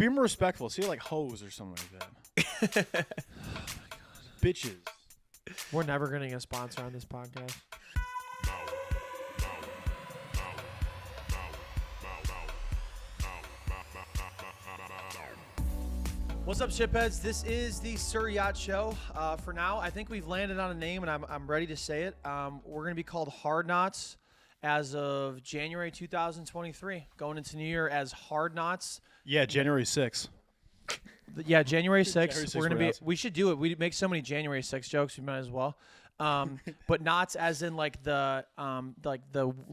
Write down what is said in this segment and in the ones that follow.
be more respectful. Say like hoes or something like that. Oh my God. Bitches. We're never going to get a sponsor on this podcast. What's up, shipheads? This is the Sir Yacht Show. For now, I think we've landed on a name, and I'm ready to say it. We're going to be called Hard Knots as of January 2023. Going into New Year as Hard Knots. Yeah, January 6th. Yeah, January 6th. January 6th We're gonna be. out. We should do it. We make so many January 6th jokes. We might as well. But knots, as in like the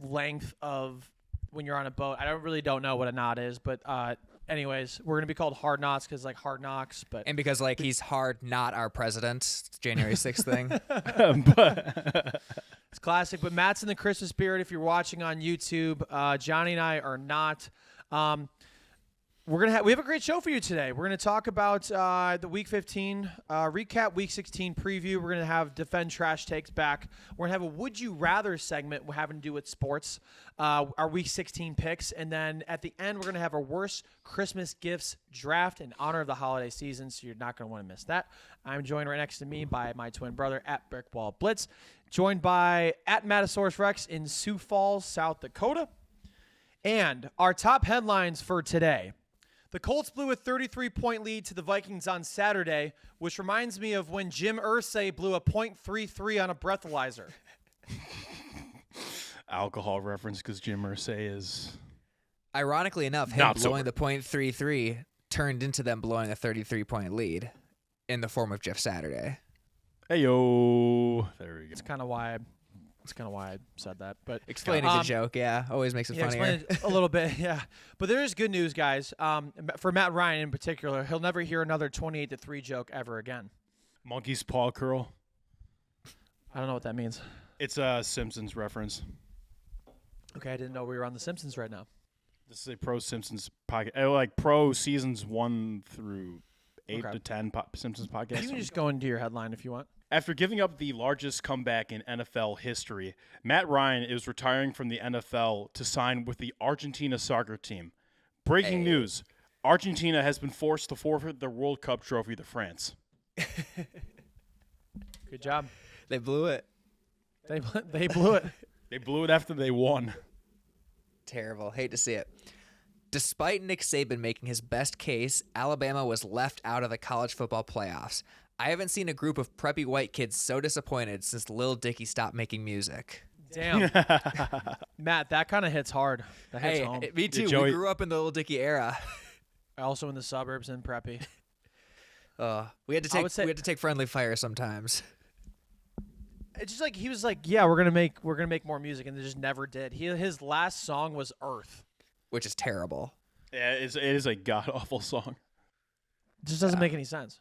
length of when you're on a boat. I don't know what a knot is, but anyways, we're gonna be called Hard Knots because like Hard Knocks. But And because like he's hard, not our president. It's January 6th thing. it's classic. But Matt's in the Christmas spirit. If you're watching on YouTube, Johnny and I are not. We have a great show for you today. We're gonna talk about the Week 15 recap, Week 16 preview. We're gonna have Defend Trash Takes back. We're gonna have a Would You Rather segment having to do with sports, our Week 16 picks, and then at the end we're gonna have our worst Christmas gifts draft in honor of the holiday season. So you're not gonna want to miss that. I'm joined right next to me by my twin brother at BrickWallBlitz, joined by at Matasaurus Rex in Sioux Falls, South Dakota, and our top headlines for today. The Colts blew a 33-point lead to the Vikings on Saturday, which reminds me of when Jim Irsay blew a .33 on a breathalyzer. Alcohol reference because Jim Irsay is... Ironically enough, him Not blowing sober. the .33 turned into them blowing a 33-point lead in the form of Jeff Saturday. Hey, yo. There we go. That's kind of why I said that. But Explaining the joke, yeah, always makes it funnier. Explain it a little bit, yeah. But there is good news, guys. For Matt Ryan in particular, he'll never hear another 28-3 joke ever again. Monkey's paw curl. I don't know what that means. It's a Simpsons reference. Okay, I didn't know we were on The Simpsons right now. This is a pro Simpsons podcast. Like pro seasons 1 through 8 Okay. to 10 Simpsons podcast. You can just go into your headline if you want. After giving up the largest comeback in NFL history, Matt Ryan is retiring from the NFL to sign with the Argentina soccer team. Breaking news, Argentina has been forced to forfeit their World Cup trophy to France. Good job. They blew it. They blew it. They blew it after they won. Terrible. Hate to see it. Despite Nick Saban making his best case, Alabama was left out of the college football playoffs. I haven't seen a group of preppy white kids so disappointed since Lil Dicky stopped making music. Damn. Matt, that kind of hits hard. That hits home. Me too. Joey- We grew up in the Lil Dicky era. Also in the suburbs and preppy. We had to I would say- take friendly fire sometimes. It's just like he was like, yeah, we're gonna make more music, and they just never did. His last song was Earth. Which is terrible. Yeah, it is a god-awful song. It just doesn't make any sense.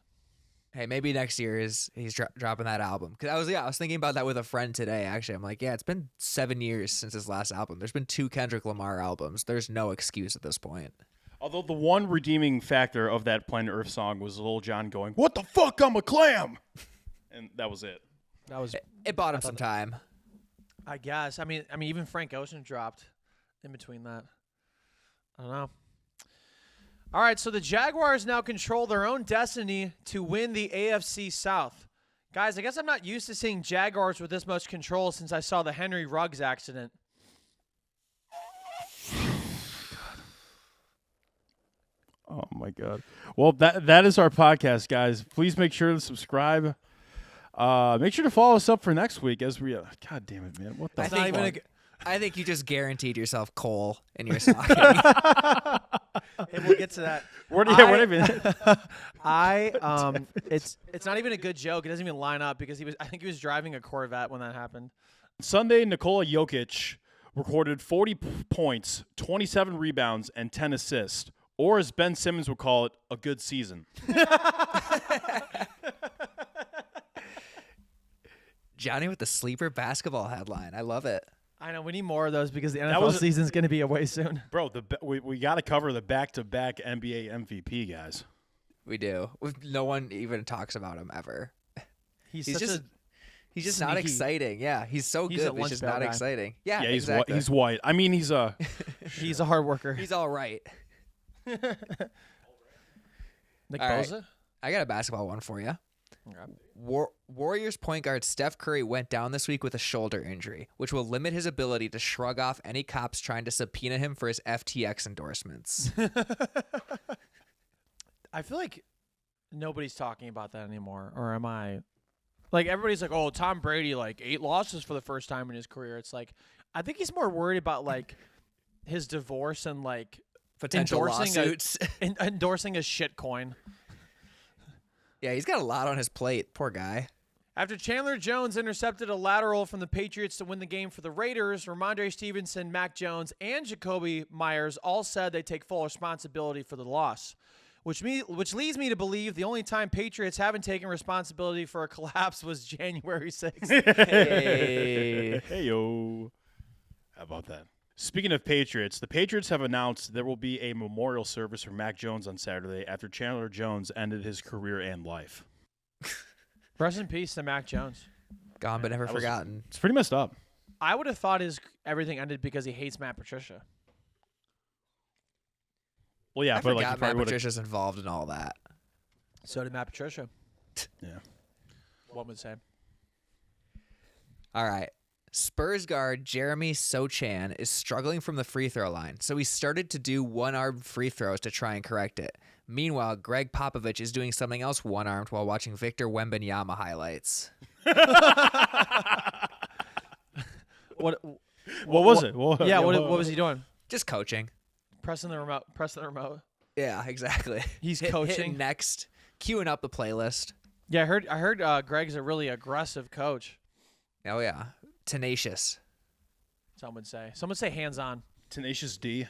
Hey, maybe next year he's dropping that album. Cause I was thinking about that with a friend today. Actually, I'm like, yeah, it's been 7 years since his last album. There's been 2 Kendrick Lamar albums. There's no excuse at this point. Although the one redeeming factor of that Planet Earth song was Lil Jon going, "What the fuck, I'm a clam," and that was it. That was, It bought him some time. I guess. I mean, even Frank Ocean dropped in between that. I don't know. All right, so the Jaguars now control their own destiny to win the AFC South. Guys, I guess I'm not used to seeing Jaguars with this much control since I saw the Henry Ruggs accident. Oh my god. Well, that is our podcast, guys. Please make sure to subscribe. Make sure to follow us up for next week as we. God damn it, man! What the? It's not even a. I think you just guaranteed yourself coal in your stocking. Hey, we'll get to that. It's not even a good joke. It doesn't even line up because I think he was driving a Corvette when that happened. Sunday, Nikola Jokic recorded 40 points, 27 rebounds, and 10 assists, or as Ben Simmons would call it, a good season. Johnny with the sleeper basketball headline. I love it. I know we need more of those because the NFL season's going to be away soon. Bro, we got to cover the back-to-back NBA MVP guys. We do. No one even talks about him ever. He's just not sneaky. exciting. Yeah, he's so He's good, a but he's just lunch not pail guy. exciting. Yeah, Yeah, exactly. he's white. I mean, he's a He's a hard worker. He's all right. Nick All right. Bosa? I got a basketball one for you. Okay. Warriors point guard Steph Curry went down this week with a shoulder injury, which will limit his ability to shrug off any cops trying to subpoena him for his FTX endorsements. I feel like nobody's talking about that anymore, or am I? Like, everybody's like, oh, Tom Brady, like, 8 losses for the first time in his career. It's like, I think he's more worried about, like, his divorce and, like, Potential lawsuits. endorsing a shit coin. Yeah, he's got a lot on his plate. Poor guy. After Chandler Jones intercepted a lateral from the Patriots to win the game for the Raiders, Ramondre Stevenson, Mac Jones, and Jacoby Myers all said they take full responsibility for the loss, which leads me to believe the only time Patriots haven't taken responsibility for a collapse was January 6th. Hey, yo. How about that? Speaking of Patriots, the Patriots have announced there will be a memorial service for Mac Jones on Saturday after Chandler Jones ended his career and life. Rest in peace to Mac Jones. Gone but never forgotten. It's pretty messed up. I would have thought everything ended because he hates Matt Patricia. Well, yeah, I but like forgot he probably Matt would've- Patricia's involved in all that. So did Matt Patricia. Yeah. One would say. All right. Spurs guard Jeremy Sochan is struggling from the free throw line, so he started to do one-armed free throws to try and correct it. Meanwhile, Greg Popovich is doing something else one-armed while watching Victor Wembanyama highlights. What was it? What was he doing? Just coaching. Pressing the remote. Yeah, exactly. He's Hit coaching. next, queuing up the playlist. Yeah, I heard Greg's a really aggressive coach. Oh, yeah. Tenacious. Some would say hands-on. Tenacious D.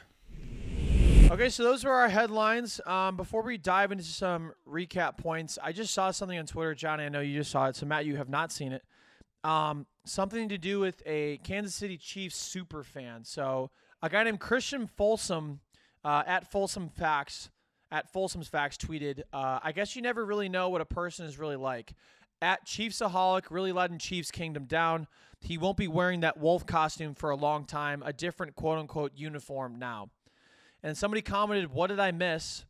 Okay, so those were our headlines. Before we dive into some recap points, I just saw something on Twitter. Johnny, I know you just saw it. So, Matt, you have not seen it. Something to do with a Kansas City Chiefs super fan. So, a guy named Christian Folsom at Folsom's Facts tweeted, I guess you never really know what a person is really like. At Chiefsaholic, really letting Chiefs Kingdom down. He won't be wearing that wolf costume for a long time, a different quote-unquote uniform now. And somebody commented, what did I miss?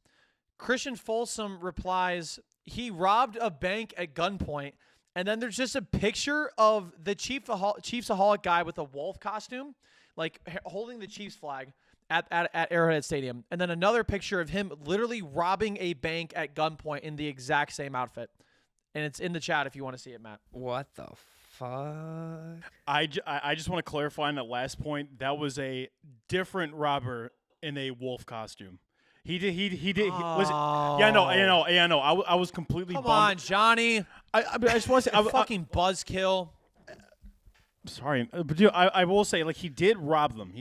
Christian Folsom replies, he robbed a bank at gunpoint, and then there's just a picture of the Chiefsaholic guy with a wolf costume, like holding the Chiefs flag at Arrowhead Stadium. And then another picture of him literally robbing a bank at gunpoint in the exact same outfit. And it's in the chat if you want to see it, Matt. What the fuck? I just want to clarify on that last point. That was a different robber in a wolf costume. He did. Yeah, no. I was completely Come bummed. on, Johnny. I just want to say, Fucking buzzkill. sorry, but dude, I will say, like, he did rob them.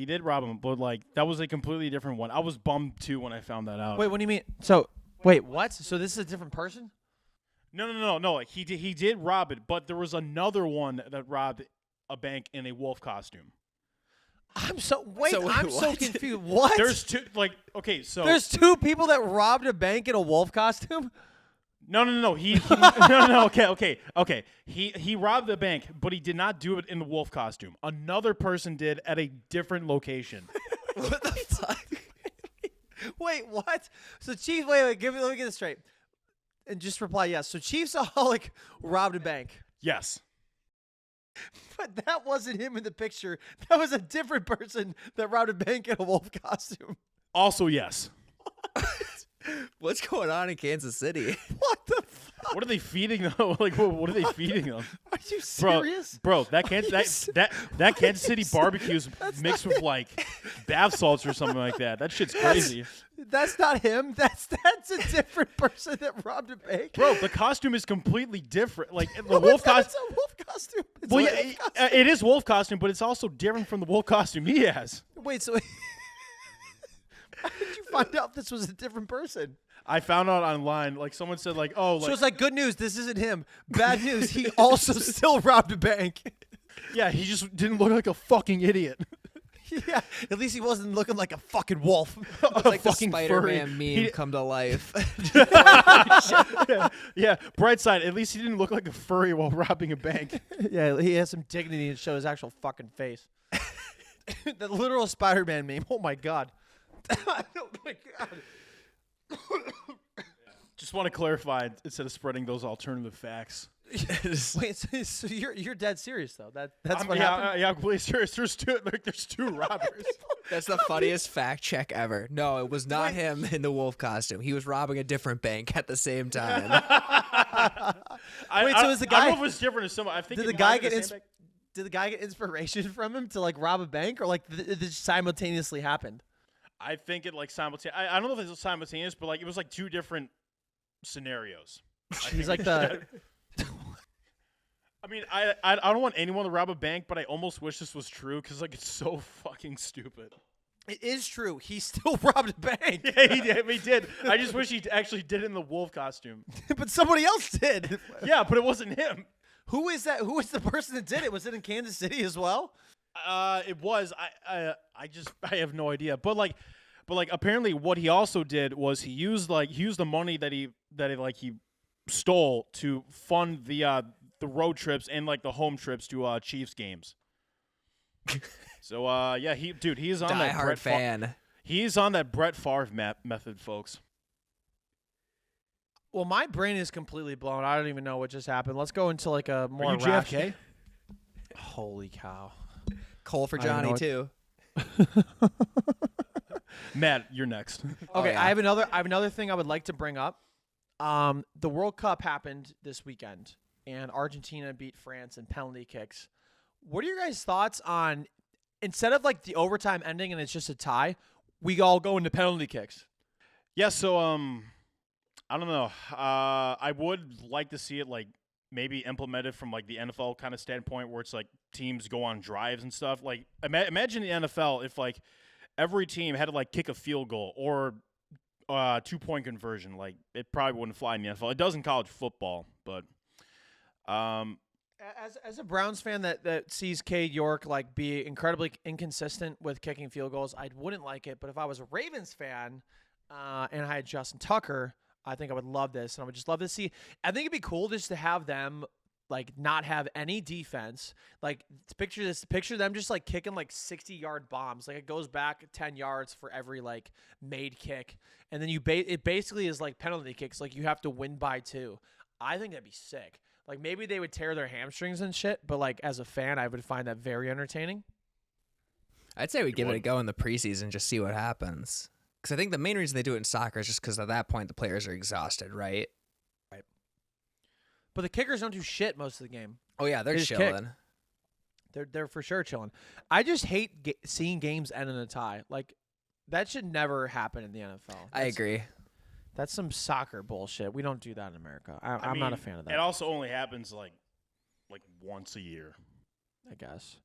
But like that was a completely different one. I was bummed too when I found that out. Wait, what do you mean? So, wait, what? So this is a different person? No. Like, he did rob it, but there was another one that robbed a bank in a wolf costume. I'm so what? confused. What? There's two. Like, okay, so There's 2 people that robbed a bank in a wolf costume? No. No. Okay. He robbed the bank, but he did not do it in the wolf costume. Another person did at a different location. What the fuck? Wait, what? So Chief, let me get this straight. And just reply yes. So Chiefsaholic robbed a bank. Yes. But that wasn't him in the picture. That was a different person that robbed a bank in a wolf costume. Also, yes. What's going on in Kansas City? What the fuck? What are they feeding them? Like, what are they feeding them? Are you serious? Bro, that Kansas City barbecue's mixed with like bath salts or something like that. That shit's crazy. That's not him. That's a different person that robbed a bank. Bro, the costume is completely different. Like the No, wolf it's costume. a wolf costume. It's Well, a yeah, wolf costume. it is wolf costume, but it's also different from the wolf costume he has. Wait, so how did you find out this was a different person? I found out online. Like someone said, like, oh, like, So it's like good news, this isn't him. Bad news, he also still robbed a bank. yeah, he just didn't look like a fucking idiot. Yeah, at least he wasn't looking like a fucking wolf. It's like the fucking Spider-Man furry. meme come to life. Yeah, bright side. At least he didn't look like a furry while robbing a bank. Yeah, he has some dignity and show his actual fucking face. The literal Spider-Man meme. Oh my god. Oh my god. Just want to clarify instead of spreading those alternative facts. Wait, so you're dead serious though? That's what yeah, happened. yeah, please, serious. There's two robbers. That's the funniest fact check ever. No, it was not him in the wolf costume. He was robbing a different bank at the same time. So is the guy? I don't know if it's different. I think Did the guy get inspiration from him to like rob a bank, or like it just simultaneously happened? I think it like simultaneous. I don't know if it was simultaneous, but like it was like two different scenarios. He's like the. I mean, I don't want anyone to rob a bank, but I almost wish this was true because like it's so fucking stupid. It is true. He still robbed a bank. Yeah, he did. I just wish he actually did it in the wolf costume. But somebody else did. Yeah, but it wasn't him. Who is that? Who was the person that did it? Was it in Kansas City as well? It was. I have no idea. But apparently what he also did was he used the money that he stole to fund the road trips and like the home trips to Chiefs games. So yeah, he's on that Die-hard fan. He's on that Brett Favre method, folks. Well, my brain is completely blown. I don't even know what just happened. Let's go into like a more Are you JFK? Holy cow. Cole for I don't know Johnny what- too. Matt, you're next. Okay, yeah. I have another thing I would like to bring up. The World Cup happened this weekend, and Argentina beat France in penalty kicks. What are your guys' thoughts on, instead of like the overtime ending and it's just a tie, we all go into penalty kicks? Yeah, so I don't know. I would like to see it like maybe implemented from like the NFL kind of standpoint, where it's like teams go on drives and stuff. Like imagine the NFL if like every team had to like kick a field goal or 2-point conversion. Like it probably wouldn't fly in the NFL. It does in college football, but As a Browns fan that sees Cade York like be incredibly inconsistent with kicking field goals, I wouldn't like it. But if I was a Ravens fan and I had Justin Tucker, I think I would love this, and I would just love to see. I think it'd be cool just to have them like not have any defense. Like picture them just like kicking like 60-yard bombs. Like it goes back 10 yards for every like made kick, and then it basically is like penalty kicks. Like you have to win by 2. I think that'd be sick. Like maybe they would tear their hamstrings and shit, but like as a fan, I would find that very entertaining. I'd say we give it a go in the preseason, just see what happens. Because I think the main reason they do it in soccer is just because at that point the players are exhausted, right? Right. But the kickers don't do shit most of the game. Oh yeah, they're They just chilling. They're for sure chilling. I just hate seeing games end in a tie. Like that should never happen in the NFL. I agree. That's some soccer bullshit. We don't do that in America. I'm not a fan of that. It also only happens like once a year. I guess.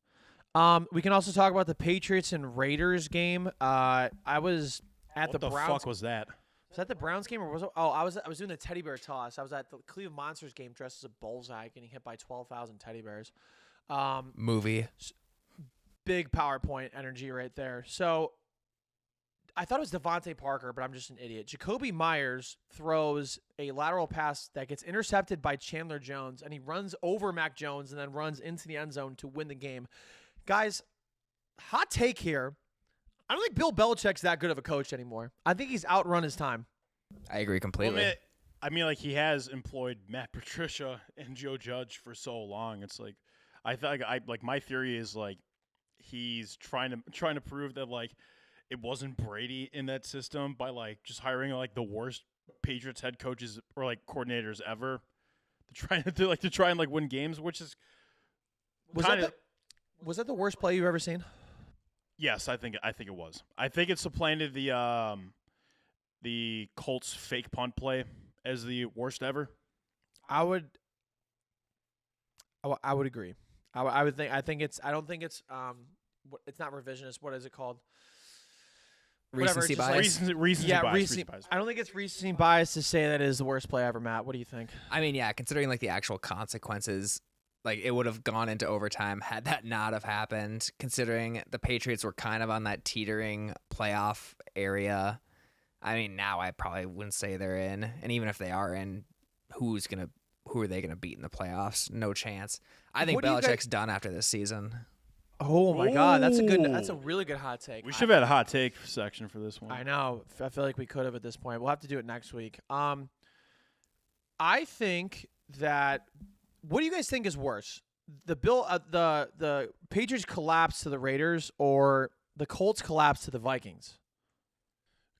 We can also talk about the Patriots and Raiders game. I was at What the Browns. fuck was that? Was that the Browns game or was it? Oh, I was doing the teddy bear toss. I was at the Cleveland Monsters game dressed as a bullseye, getting hit by 12,000 teddy bears. Movie. Big PowerPoint energy right there. So I thought it was Devontae Parker, but I'm just an idiot. Jacoby Myers throws a lateral pass that gets intercepted by Chandler Jones, and he runs over Mac Jones and then runs into the end zone to win the game. Guys, hot take here. I don't think Bill Belichick's that good of a coach anymore. I think he's outrun his time. I agree completely. I mean, like he has employed Matt Patricia and Joe Judge for so long. It's like my theory is like he's trying to prove that like it wasn't Brady in that system by like just hiring like the worst Patriots head coaches or like coordinators ever to try and like win games, which is Was that the worst play you've ever seen? Yes, I think it was. I think it supplanted the Colts fake punt play as the worst ever. I would agree. I think it's. I don't think it's. It's not revisionist. What is it called? Recency Whatever, bias. Recency bias. I don't think it's recency bias to say that it is the worst play ever, Matt. What do you think? I mean, yeah, considering like the actual consequences, like it would have gone into overtime had that not have happened, considering the Patriots were kind of on that teetering playoff area. I mean, now I probably wouldn't say they're in. And even if they are in, who are they gonna beat in the playoffs? No chance. I think Belichick's done after this season. Oh my God, that's a really good hot take. We should have had a hot take section for this one. I know. I feel like we could have at this point. We'll have to do it next week. I think that. What do you guys think is worse? The Patriots collapse to the Raiders, or the Colts collapse to the Vikings?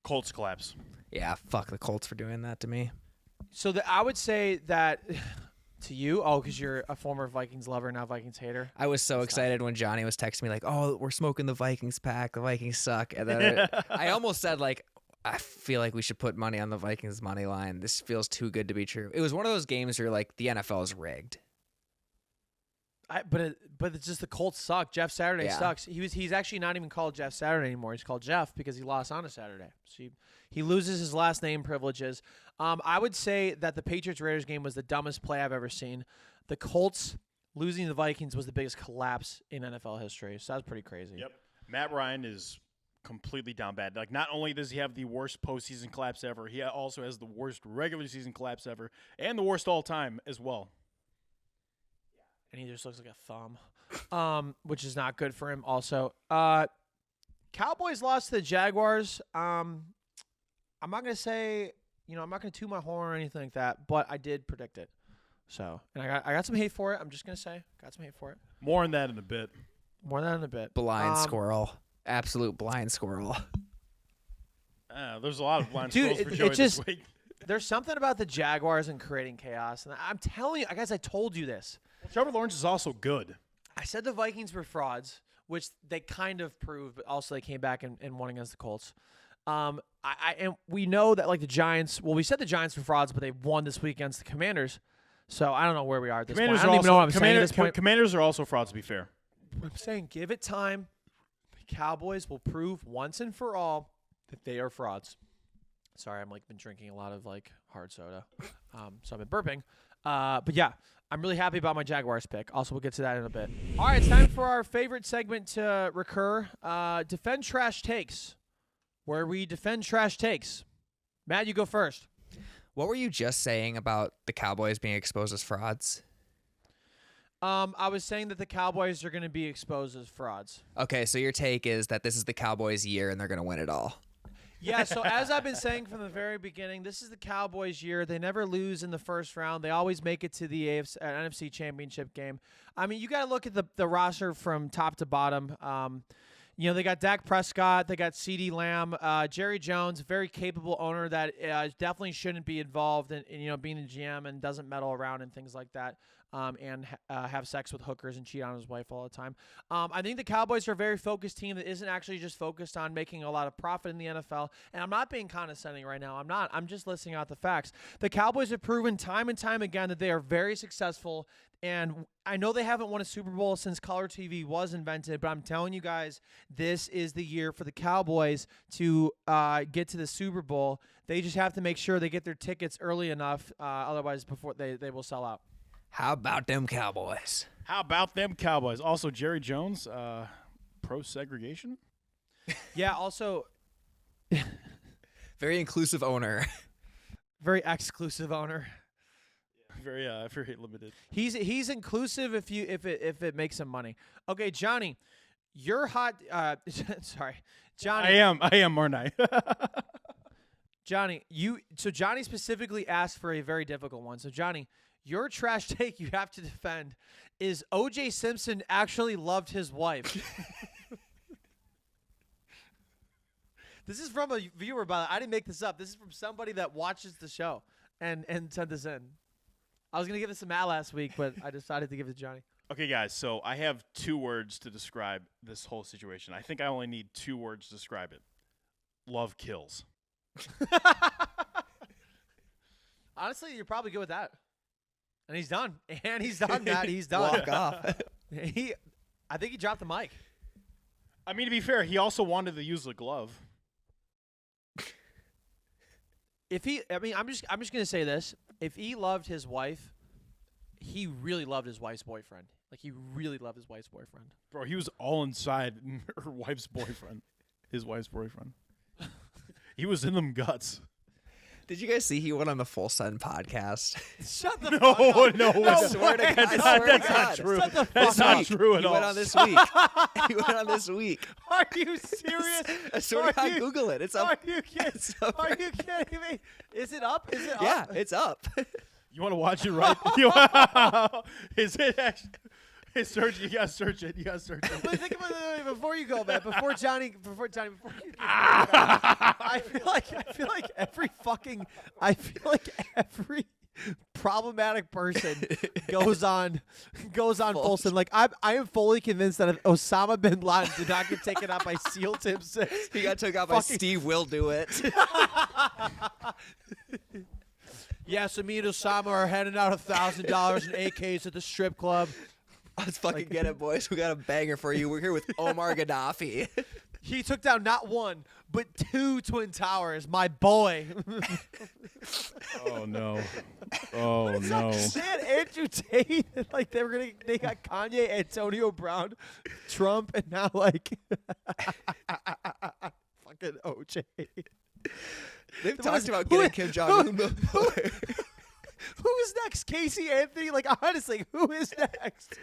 Colts collapse. Yeah, fuck the Colts for doing that to me. So I would say that to you, because you're a former Vikings lover, now Vikings hater. I was so excited when Johnny was texting me like, "Oh, we're smoking the Vikings pack. The Vikings suck." And then I almost said like, "I feel like we should put money on the Vikings money line. This feels too good to be true." It was one of those games where like the NFL is rigged. But it's just the Colts suck. Jeff Saturday sucks. He's actually not even called Jeff Saturday anymore. He's called Jeff because he lost on a Saturday. So he loses his last name privileges. I would say that the Patriots-Raiders game was the dumbest play I've ever seen. The Colts losing the Vikings was the biggest collapse in NFL history. So that was pretty crazy. Yep. Matt Ryan is completely down bad. Like, not only does he have the worst postseason collapse ever, he also has the worst regular season collapse ever and the worst all time as well. And he just looks like a thumb, which is not good for him also. Cowboys lost to the Jaguars. I'm not going to say, I'm not going to toot my horn or anything like that, but I did predict it. So, and I got some hate for it. I'm just going to say, got some hate for it. More on that in a bit. Blind squirrel. Absolute blind squirrel. There's a lot of blind squirrels for Joey this week. There's something about the Jaguars and creating chaos. And I'm telling you, guys, I told you this. Trevor Lawrence is also good. I said the Vikings were frauds, which they kind of proved, but also they came back and won against the Colts. And we know that like the Giants. Well, we said the Giants were frauds, but they won this week against the Commanders. So I don't know where we are at this point. I don't even know what I'm saying at this point. Commanders are also frauds, to be fair. I'm saying give it time. The Cowboys will prove once and for all that they are frauds. Sorry, I'm like been drinking a lot of like hard soda, so I've been burping. But yeah, I'm really happy about my Jaguars pick. Also, we'll get to that in a bit. All right, it's time for our favorite segment to recur, Defend Trash Takes, where we defend trash takes. Matt, you go first. What were you just saying about the Cowboys being exposed as frauds? I was saying that the Cowboys are going to be exposed as frauds. Okay, so your take is that this is the Cowboys' year and they're going to win it all. Yeah, so as I've been saying from the very beginning, this is the Cowboys' year. They never lose in the first round. They always make it to the NFC Championship game. I mean, you got to look at the roster from top to bottom. They got Dak Prescott. They got CeeDee Lamb. Jerry Jones, very capable owner that definitely shouldn't be involved in being the GM and doesn't meddle around and things like that. And have sex with hookers and cheat on his wife all the time. I think the Cowboys are a very focused team that isn't actually just focused on making a lot of profit in the NFL. And I'm not being condescending right now. I'm not. I'm just listing out the facts. The Cowboys have proven time and time again that they are very successful. And I know they haven't won a Super Bowl since color TV was invented, but I'm telling you guys, this is the year for the Cowboys to get to the Super Bowl. They just have to make sure they get their tickets early enough. Otherwise, before they will sell out. How about them Cowboys? Also, Jerry Jones, pro-segregation? Yeah, also... Very inclusive owner. Very exclusive owner. Very limited. He's inclusive if it makes him money. Okay, Johnny, you're hot... sorry. Johnny. I am, aren't I? Johnny, Johnny specifically asked for a very difficult one. So, Johnny... Your trash take you have to defend is O.J. Simpson actually loved his wife. This is from a viewer, by the way. I didn't make this up. This is from somebody that watches the show and sent this in. I was going to give this to Matt last week, but I decided to give it to Johnny. Okay, guys, so I have 2 words to describe this whole situation. I think I only need 2 words to describe it. Love kills. Honestly, you're probably good with that. And he's done. And he's done, Matt. He's done. Walk off. I think he dropped the mic. I mean, to be fair, he also wanted to use the glove. I'm just gonna say this. If he loved his wife, he really loved his wife's boyfriend. Like, he really loved his wife's boyfriend. Bro, he was all inside her wife's boyfriend. His wife's boyfriend. He was in them guts. Did you guys see he went on the Full Send podcast? Shut the fuck up. No, I swear to God. That's not true. That's not true at all. He went on this week. He went on this week. Are you serious? I swear to God, Google it. It's up. Are you kidding? Are you kidding me? Is it up? Is it up? Yeah, it's up. You want to watch it, right? Is it actually? Hey, search. You gotta search it. But think about it before you go, man. Before Johnny. I feel like every problematic person goes on Folsom. Like I am fully convinced that if Osama bin Laden did not get taken out by SEAL Team 6, He got took out by Steve Will Do It. Yeah, so me and Osama are handing out $1,000 in AKs at the strip club. Let's fucking get it, boys. We got a banger for you. We're here with Omar Gaddafi. He took down not one, but 2 Twin Towers. My boy. Oh no! Oh no! They had Andrew Tate. Like they got Kanye, Antonio Brown, Trump, and now like fucking OJ. They've talked about getting Kim Jong-un before. Who is next? Casey Anthony? Like honestly, who is next?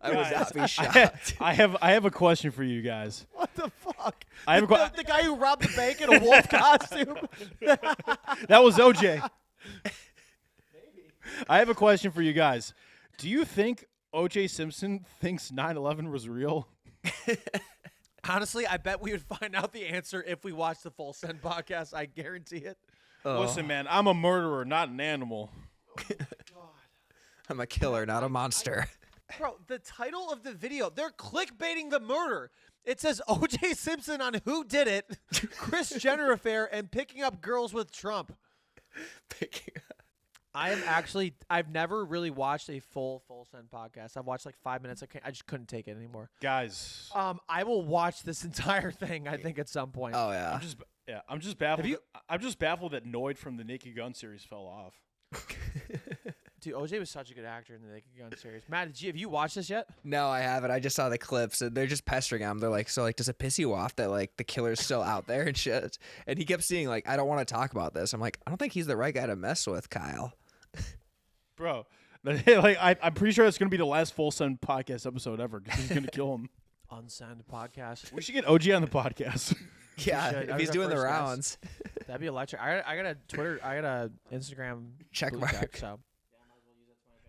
I would not be shocked. I have a question for you guys. What the fuck? I have the guy who robbed the bank in a wolf costume. That was OJ. I have a question for you guys. Do you think OJ Simpson thinks 9/11 was real? Honestly, I bet we would find out the answer if we watched the Full Send podcast. I guarantee it. Listen, man, I'm a murderer, not an animal. I'm a killer, not a monster. Bro, the title of the video, they're clickbaiting the murder. It says O.J. Simpson on Who Did It, Kris Jenner affair, and picking up girls with Trump. I've never really watched a full Send podcast. I've watched like 5 minutes. I just couldn't take it anymore. Guys. I will watch this entire thing, I think, at some point. Oh, yeah. I'm just baffled. I'm just baffled that Noid from the Naked Gun series fell off. Dude, OJ was such a good actor in the Naked Gun series. Matt, have you watched this yet? No, I haven't. I just saw the clips, and they're just pestering him. They're like, so, like, does it piss you off that, like, the killer's still out there and shit? And he kept saying, like, I don't want to talk about this. I'm like, I don't think he's the right guy to mess with, Kyle. Bro, like, I'm pretty sure it's going to be the last Full Send podcast episode ever because he's going to kill him. Unsend podcast. We should get OG on the podcast. Yeah, if he's doing the rounds. That'd be electric. I got a Twitter, I got a Instagram check mark. So.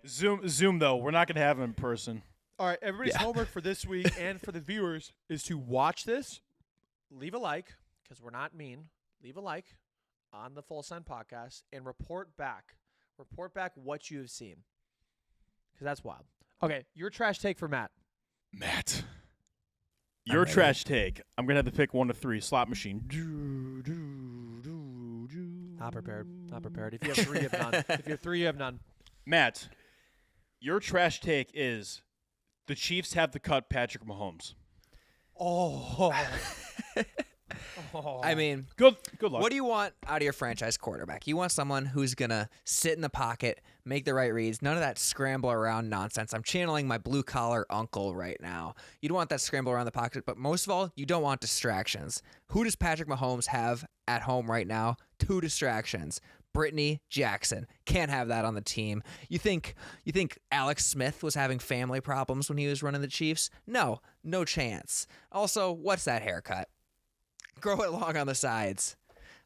Zoom though, we're not gonna have him in person. All right, everybody's homework for this week and for the viewers is to watch this, leave a like because we're not mean. Leave a like on the Full Send podcast and report back. Report back what you have seen because that's wild. Okay, your trash take for Matt. Matt. Your trash take. I'm going to have to pick 1 to 3. Slot machine. Not prepared. Not prepared. If you have 3, you have none. If you have 3, you have none. Matt, your trash take is the Chiefs have to cut Patrick Mahomes. Oh. I mean, good luck. What do you want out of your franchise quarterback? You want someone who's going to sit in the pocket, make the right reads, none of that scramble around nonsense. I'm channeling my blue-collar uncle right now. You don't want that scramble around the pocket, but most of all, you don't want distractions. Who does Patrick Mahomes have at home right now? 2 distractions. Brittany Jackson. Can't have that on the team. You think Alex Smith was having family problems when he was running the Chiefs? No chance. Also, what's that haircut? Grow it long on the sides.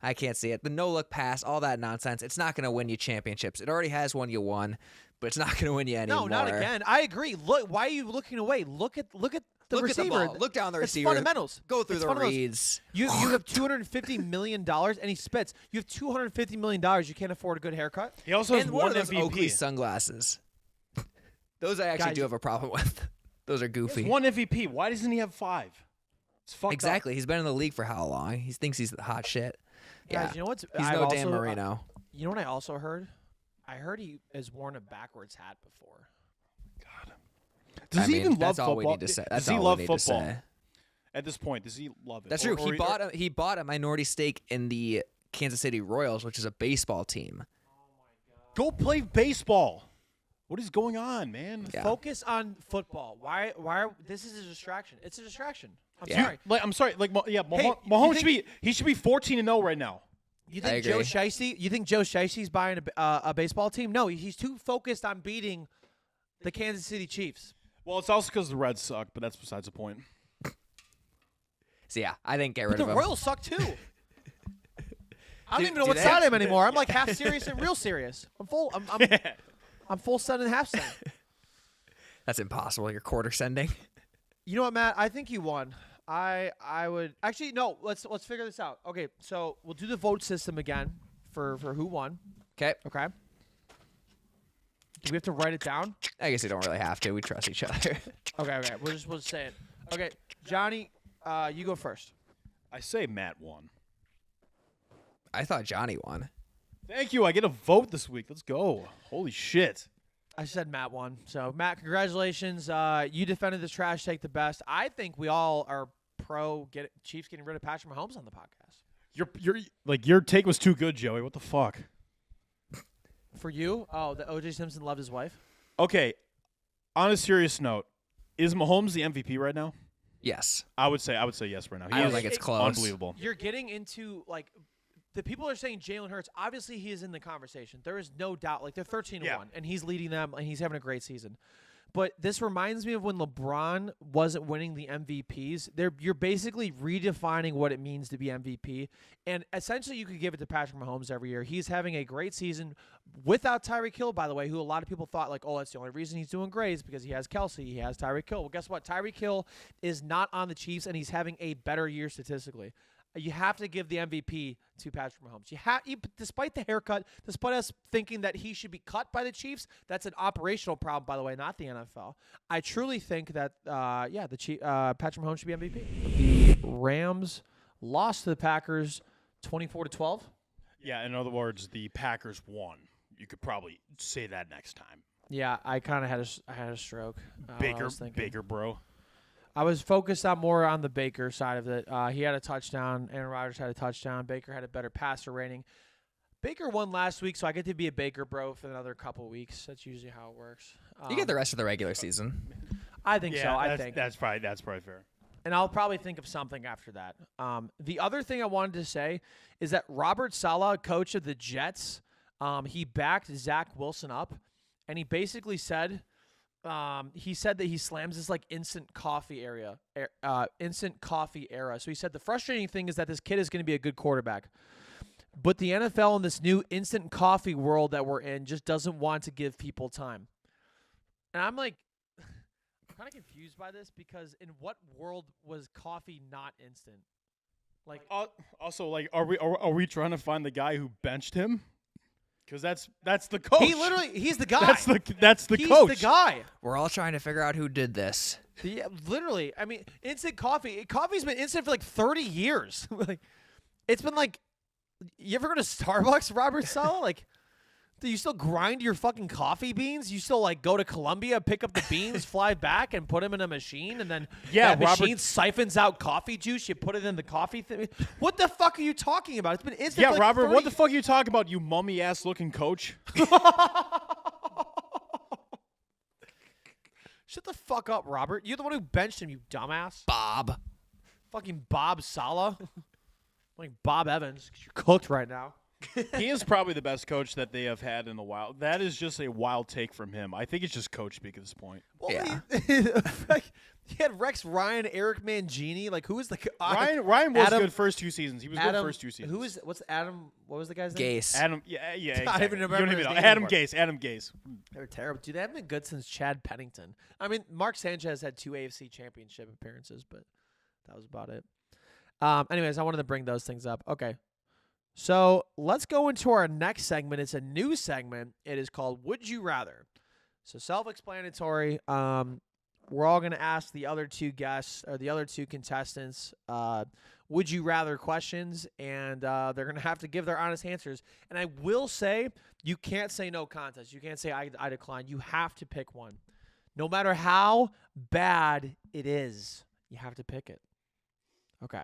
I can't see it. The no-look pass, all that nonsense, it's not going to win you championships. It already has one you won, but it's not going to win you anymore. No, not again. I agree. Look, why are you looking away? Look at the receiver. At the ball. Look down the receiver. It's fundamentals. Go through the reads. You have $250 million, and he spits. You have $250 million. You can't afford a good haircut. He also has one one of those MVP. Oakley sunglasses. Those I actually do have a problem with. Those are goofy. He has 1 MVP. Why doesn't he have 5? It's fucked exactly. up. He's been in the league for how long? He thinks he's the hot shit. Guys, Yeah. you know what's? He's no Dan Marino. You know what I also heard? I heard he has worn a backwards hat before. God. Does he even love that's football? all we need to say. That's does he all love we need football? to say. At this point, does he love it? That's true. He bought a minority stake in the Kansas City Royals, which is a baseball team. Go play baseball. What is going on, man? Yeah. Focus on football. Why? This is a distraction. It's a distraction. I'm Yeah. sorry. I'm sorry. Hey, Mahomes should be 14-0 right now. You I think Joe agree. Shiesty? You think Joe Shiesty's buying a baseball team? No, he's too focused on beating the Kansas City Chiefs. Well, it's also because the Reds suck, but that's besides the point. So yeah, I think get But rid the of him. Royals suck too. I don't Do- even know do what they- side I'm anymore. I'm like half serious and real serious. I'm full. I'm full send and half send. That's impossible. You're quarter sending. You know what, Matt? I think you won. I would actually no. Let's figure this out. Okay, so we'll do the vote system again for who won. Okay. Okay. Do we have to write it down? I guess you don't really have to. We trust each other. Okay. We'll just say it. Okay, Johnny, you go first. I say Matt won. I thought Johnny won. Thank you. I get a vote this week. Let's go. Holy shit. I said Matt won. So Matt, congratulations. You defended this trash take the best. I think we all are pro Chiefs getting rid of Patrick Mahomes on the podcast. Your take was too good, Joey. What the fuck? For you? Oh, that O.J. Simpson loved his wife? Okay. On a serious note, is Mahomes the MVP right now? Yes. I would say yes right now. I don't think it's close. Unbelievable. You're getting into, like, the people are saying Jalen Hurts. Obviously, he is in the conversation. There is no doubt. Like, they're 13-1, and he's leading them, and he's having a great season. But this reminds me of when LeBron wasn't winning the MVPs. You're basically redefining what it means to be MVP. And essentially, you could give it to Patrick Mahomes every year. He's having a great season without Tyreek Hill, by the way, who a lot of people thought, like, oh, that's the only reason he's doing great is because he has Kelsey, he has Tyreek Hill. Well, guess what? Tyreek Hill is not on the Chiefs, and he's having a better year statistically. You have to give the MVP to Patrick Mahomes. Despite the haircut, despite us thinking that he should be cut by the Chiefs, that's an operational problem, by the way, not the NFL. I truly think that, Patrick Mahomes should be MVP. The Rams lost to the Packers 24-12. Yeah, in other words, the Packers won. You could probably say that next time. Yeah, I kind of had a stroke. Baker, bro. I was focused more on the Baker side of it. He had a touchdown. Aaron Rodgers had a touchdown. Baker had a better passer rating. Baker won last week, so I get to be a Baker bro for another couple weeks. That's usually how it works. You get the rest of the regular season. I think so. I think that's probably fair. And I'll probably think of something after that. The other thing I wanted to say is that Robert Saleh, coach of the Jets, he backed Zach Wilson up, and he basically said. He said that he slams this like instant coffee era. So he said the frustrating thing is that this kid is going to be a good quarterback, but the NFL in this new instant coffee world that we're in just doesn't want to give people time. And I'm like, I'm kind of confused by this because in what world was coffee not instant? Like, Also, like, are we trying to find the guy who benched him? Because that's the coach. He's the guy. That's the he's coach. the guy. We're all trying to figure out who did this. Yeah, literally. I mean, instant coffee. Coffee's been instant for like 30 years. Like, it's been like, you ever go to Starbucks, Robert Saleh? Like, do you still grind your fucking coffee beans? You still like go to Colombia, pick up the beans, fly back, and put them in a machine, and then that machine siphons out coffee juice. You put it in the coffee thing. What the fuck are you talking about? It's been instant. Yeah, for like Robert, 30 what the fuck are you talking about? You mummy ass looking coach. Shut the fuck up, Robert. You're the one who benched him, you dumbass. Bob. Fucking Bob Saleh. Like Bob Evans, 'cause you're cooked right now. He is probably the best coach that they have had in a while. That is just a wild take from him. I think it's just coach speak at this point. Well, Yeah. he had Rex Ryan, Eric Mangini. Like, who is the Ryan was Adam- good first 2 seasons. He was good first 2 seasons. Who is what's Adam? What was the guy's name? Gase. Adam? Yeah, I don't exactly. even You remember don't his even know. name Adam anymore. Gase. Adam Gase. They were terrible, dude. They haven't been good since Chad Pennington. I mean, Mark Sanchez had 2 AFC Championship appearances, but that was about it. Anyways, I wanted to bring those things up. Okay. So let's go into our next segment. It's a new segment. It is called Would You Rather? So self-explanatory. We're all going to ask the other two guests or the other two contestants would you rather questions, and they're going to have to give their honest answers. And I will say, you can't say no contest. You can't say I decline. You have to pick one. No matter how bad it is, you have to pick it. Okay.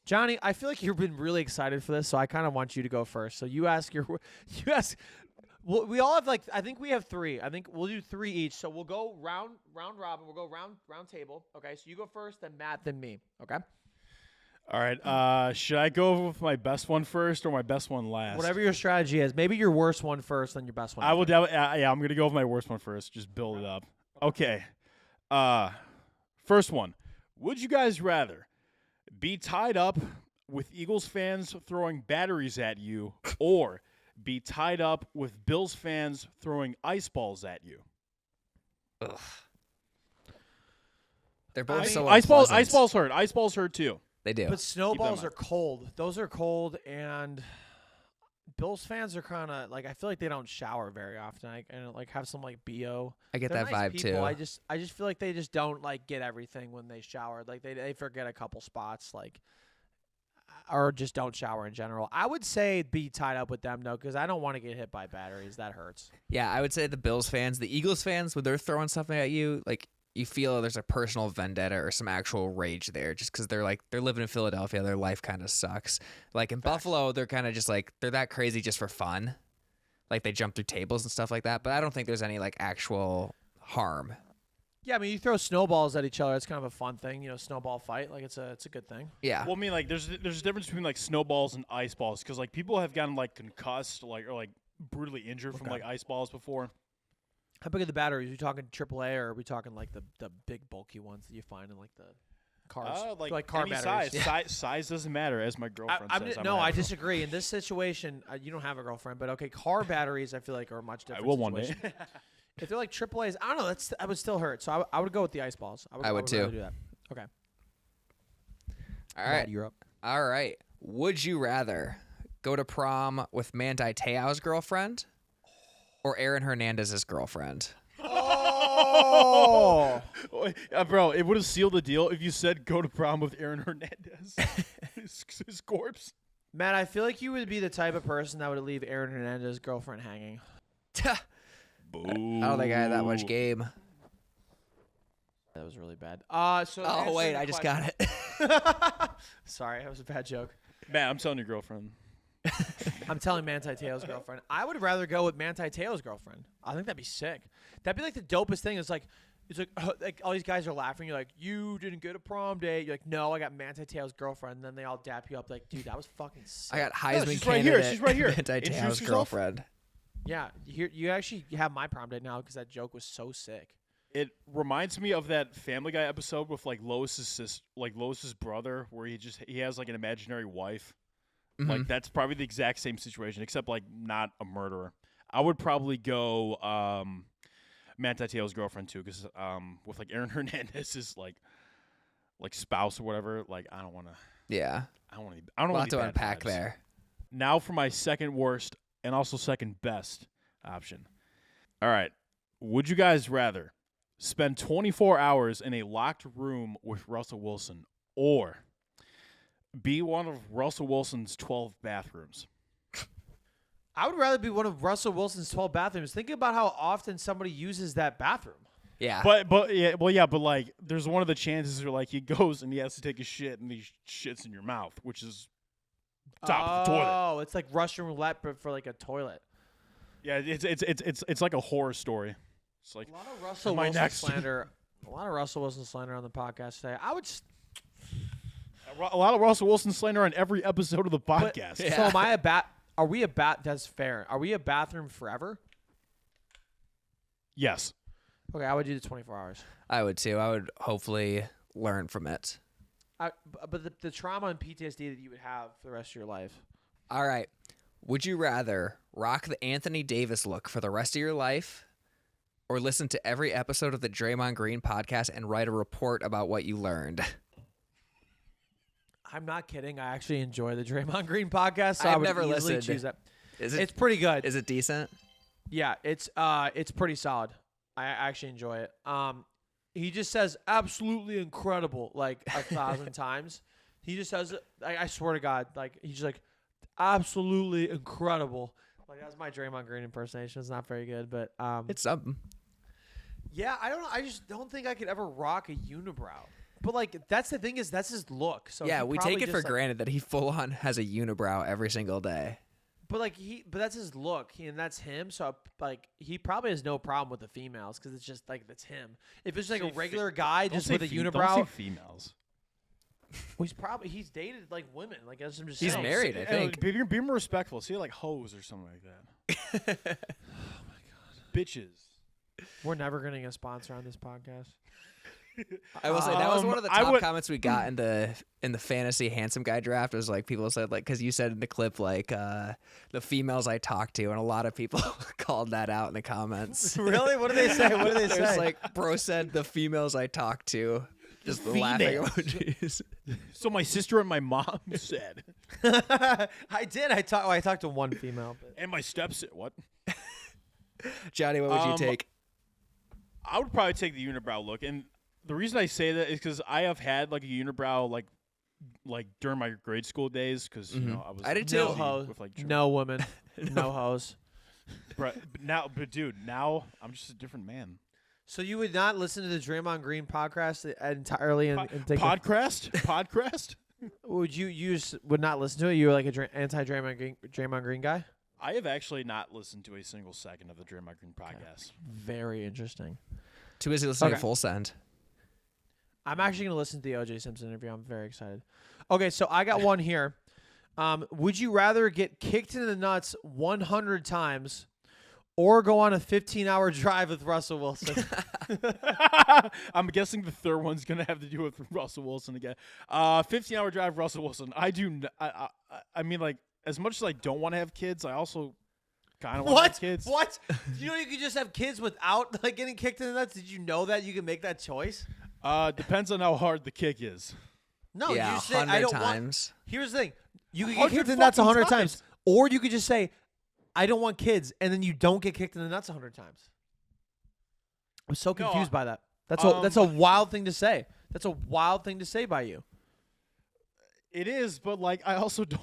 Johnny, I feel like you've been really excited for this, so I kind of want you to go first. So you ask. Well, we all have I think we have 3. I think we'll do 3 each. So we'll go round robin. We'll go round table. Okay. So you go first, then Matt, then me. Okay. All right. Should I go with my best one first or my best one last? Whatever your strategy is. Maybe your worst one first, then your best one. I will. I'm gonna go with my worst one first. Just build it up. Okay. First one. Would you guys rather be tied up with Eagles fans throwing batteries at you, or be tied up with Bills fans throwing ice balls at you? Ugh. They're both so Ice unpleasant. balls hurt. Ice balls hurt too. They do. But snowballs in are cold. Those are cold, and Bills fans are kind of like, I feel like they don't shower very often. And like have some like BO. I get They're that nice vibe people. too. I just feel like they just don't like get everything when they shower. Like they forget a couple spots, like, or just don't shower in general. I would say be tied up with them though, because I don't want to get hit by batteries. That hurts. Yeah, I would say the Bills fans, the Eagles fans, when they're throwing something at you, like you feel there's a personal vendetta or some actual rage there, just because they're living in Philadelphia, their life kind of sucks. Like in Buffalo, they're kind of just like they're that crazy just for fun, like they jump through tables and stuff like that. But I don't think there's any like actual harm. Yeah, I mean, you throw snowballs at each other. It's kind of a fun thing, snowball fight. Like it's a good thing. Yeah. Well, I mean, like there's a difference between like snowballs and ice balls, because like people have gotten like concussed, or like brutally injured from like ice balls before. How big are the batteries? Are we talking AAA, or are we talking like the big bulky ones that you find in like the cars? Like car any batteries. size doesn't matter, as my girlfriend says. I disagree. In this situation, you don't have a girlfriend, but okay, car batteries I feel like are a much different. I will one day. situation. If they're like AAA's, I don't know. That would still hurt. So I would go with the ice balls. I would too. rather do that. Okay. All right. Europe. All right. Would you rather go to prom with Manti Te'o's girlfriend or Aaron Hernandez's girlfriend? Oh, Bro, it would have sealed the deal if you said go to prom with Aaron Hernandez, his corpse. Matt, I feel like you would be the type of person that would leave Aaron Hernandez's girlfriend hanging. Boo. I don't think I had that much game. That was really bad. So Oh, wait. I just got it. Sorry, that was a bad joke. Man, I'm telling your girlfriend. I'm telling Manti Te'o's girlfriend. I would rather go with Manti Te'o's girlfriend. I think that'd be sick. That'd be like the dopest thing. It's like all these guys are laughing. You're like, you didn't get a prom date. You're like, no, I got Manti Te'o's girlfriend. And then they all dap you up like, dude, that was fucking sick. I got Heisman she's right here. candidate She's right here. Manti Introduce Te'o's yourself. girlfriend. Yeah, you actually have my prom date now because that joke was so sick. It reminds me of that Family Guy episode with like Lois's brother, where he has like an imaginary wife. Like that's probably the exact same situation, except like not a murderer. I would probably go Manti Te'o's girlfriend too, because with like Aaron Hernandez's like spouse or whatever, like I don't want to. Yeah. I don't want to. A lot to unpack there. Now for my second worst and also second best option. All right, would you guys rather spend 24 hours in a locked room with Russell Wilson, or be one of Russell Wilson's 12 bathrooms? I would rather be one of Russell Wilson's 12 bathrooms. Think about how often somebody uses that bathroom. Yeah. But like there's one of the chances where like he goes and he has to take a shit and he shits in your mouth, which is top of the toilet. Oh, it's like Russian roulette but for like a toilet. Yeah, it's like a horror story. It's like A lot of Russell my Wilson next? slander. A lot of Russell Wilson slander on the podcast today. I would. a lot of Russell Wilson slander on every episode of the But, podcast. So am I a bat? Are we a bat? That's fair. Are we a bathroom forever? Yes. Okay, I would do the 24 hours. I would too. I would hopefully learn from it. But the trauma and PTSD that you would have for the rest of your life. All right. Would you rather rock the Anthony Davis look for the rest of your life or listen to every episode of the Draymond Green podcast and write a report about what you learned? I'm not kidding. I actually enjoy the Draymond Green podcast. So I've I would never easily listened. choose that. It's pretty good. Is it decent? Yeah, it's pretty solid. I actually enjoy it. He just says absolutely incredible like 1,000 times. He just says it. I swear to God, like he's just like absolutely incredible. Like that's my Draymond Green impersonation. It's not very good, but It's something. yeah, I don't know. I just don't think I could ever rock a unibrow. But like that's the thing is that's his look. So Yeah, he we probably take it just, for like, granted that he full on has a unibrow every single day. But that's his look, and that's him. So like, he probably has no problem with the females because it's just like that's him. If it's like a regular guy just with a unibrow, Don't say females. well, he's dated like women. Like that's what I'm just He's saying. married, I think. Be more respectful. Say like hoes or something like that. Oh my god. Bitches. We're never getting a sponsor on this podcast. I will say that was one of the I top would- comments we got in the fantasy handsome guy draft. Was like people said like because you said in the clip like the females I talked to, and a lot of people called that out in the comments. Really? What did they say? What did they There's say? like bro said the females I talked to. Just the laughing Females. emojis. So my sister and my mom said, I did. I talked to one female. But. and my stepsister. What? Johnny, what would you take? I would probably take the unibrow look, and the reason I say that is because I have had like a unibrow like during my grade school days because you know I was I did like, too. No busy hose. with like No woman. No hose. but dude, now I'm just a different man. So you would not listen to the Draymond Green podcast entirely and think Podcast? would you just would not listen to it? You were like a anti Draymond Green guy. I have actually not listened to a single second of the Draymond Green podcast. Very interesting. Too busy listening Okay. to Full Send. I'm actually going to listen to the O.J. Simpson interview. I'm very excited. Okay, so I got one here. Would you rather get kicked in the nuts 100 times or go on a 15-hour drive with Russell Wilson? I'm guessing the third one's gonna have to do with Russell Wilson again. 15-hour drive, Russell Wilson. I mean, like, as much as I don't want to have kids, I also kind of want to have kids. What? You know you could just have kids without like getting kicked in the nuts? Did you know that you can make that choice? Depends on how hard the kick is. No, Yeah, you just say, 100 I don't want. times. Here's the thing. You could get 100 kicked in the nuts fucking 100 times. times. Or you could just say, I don't want kids, and then you don't get kicked in the nuts 100 times. I'm so No, confused by that. That's a wild thing to say. That's a wild thing to say by you. It is, but like, I also don't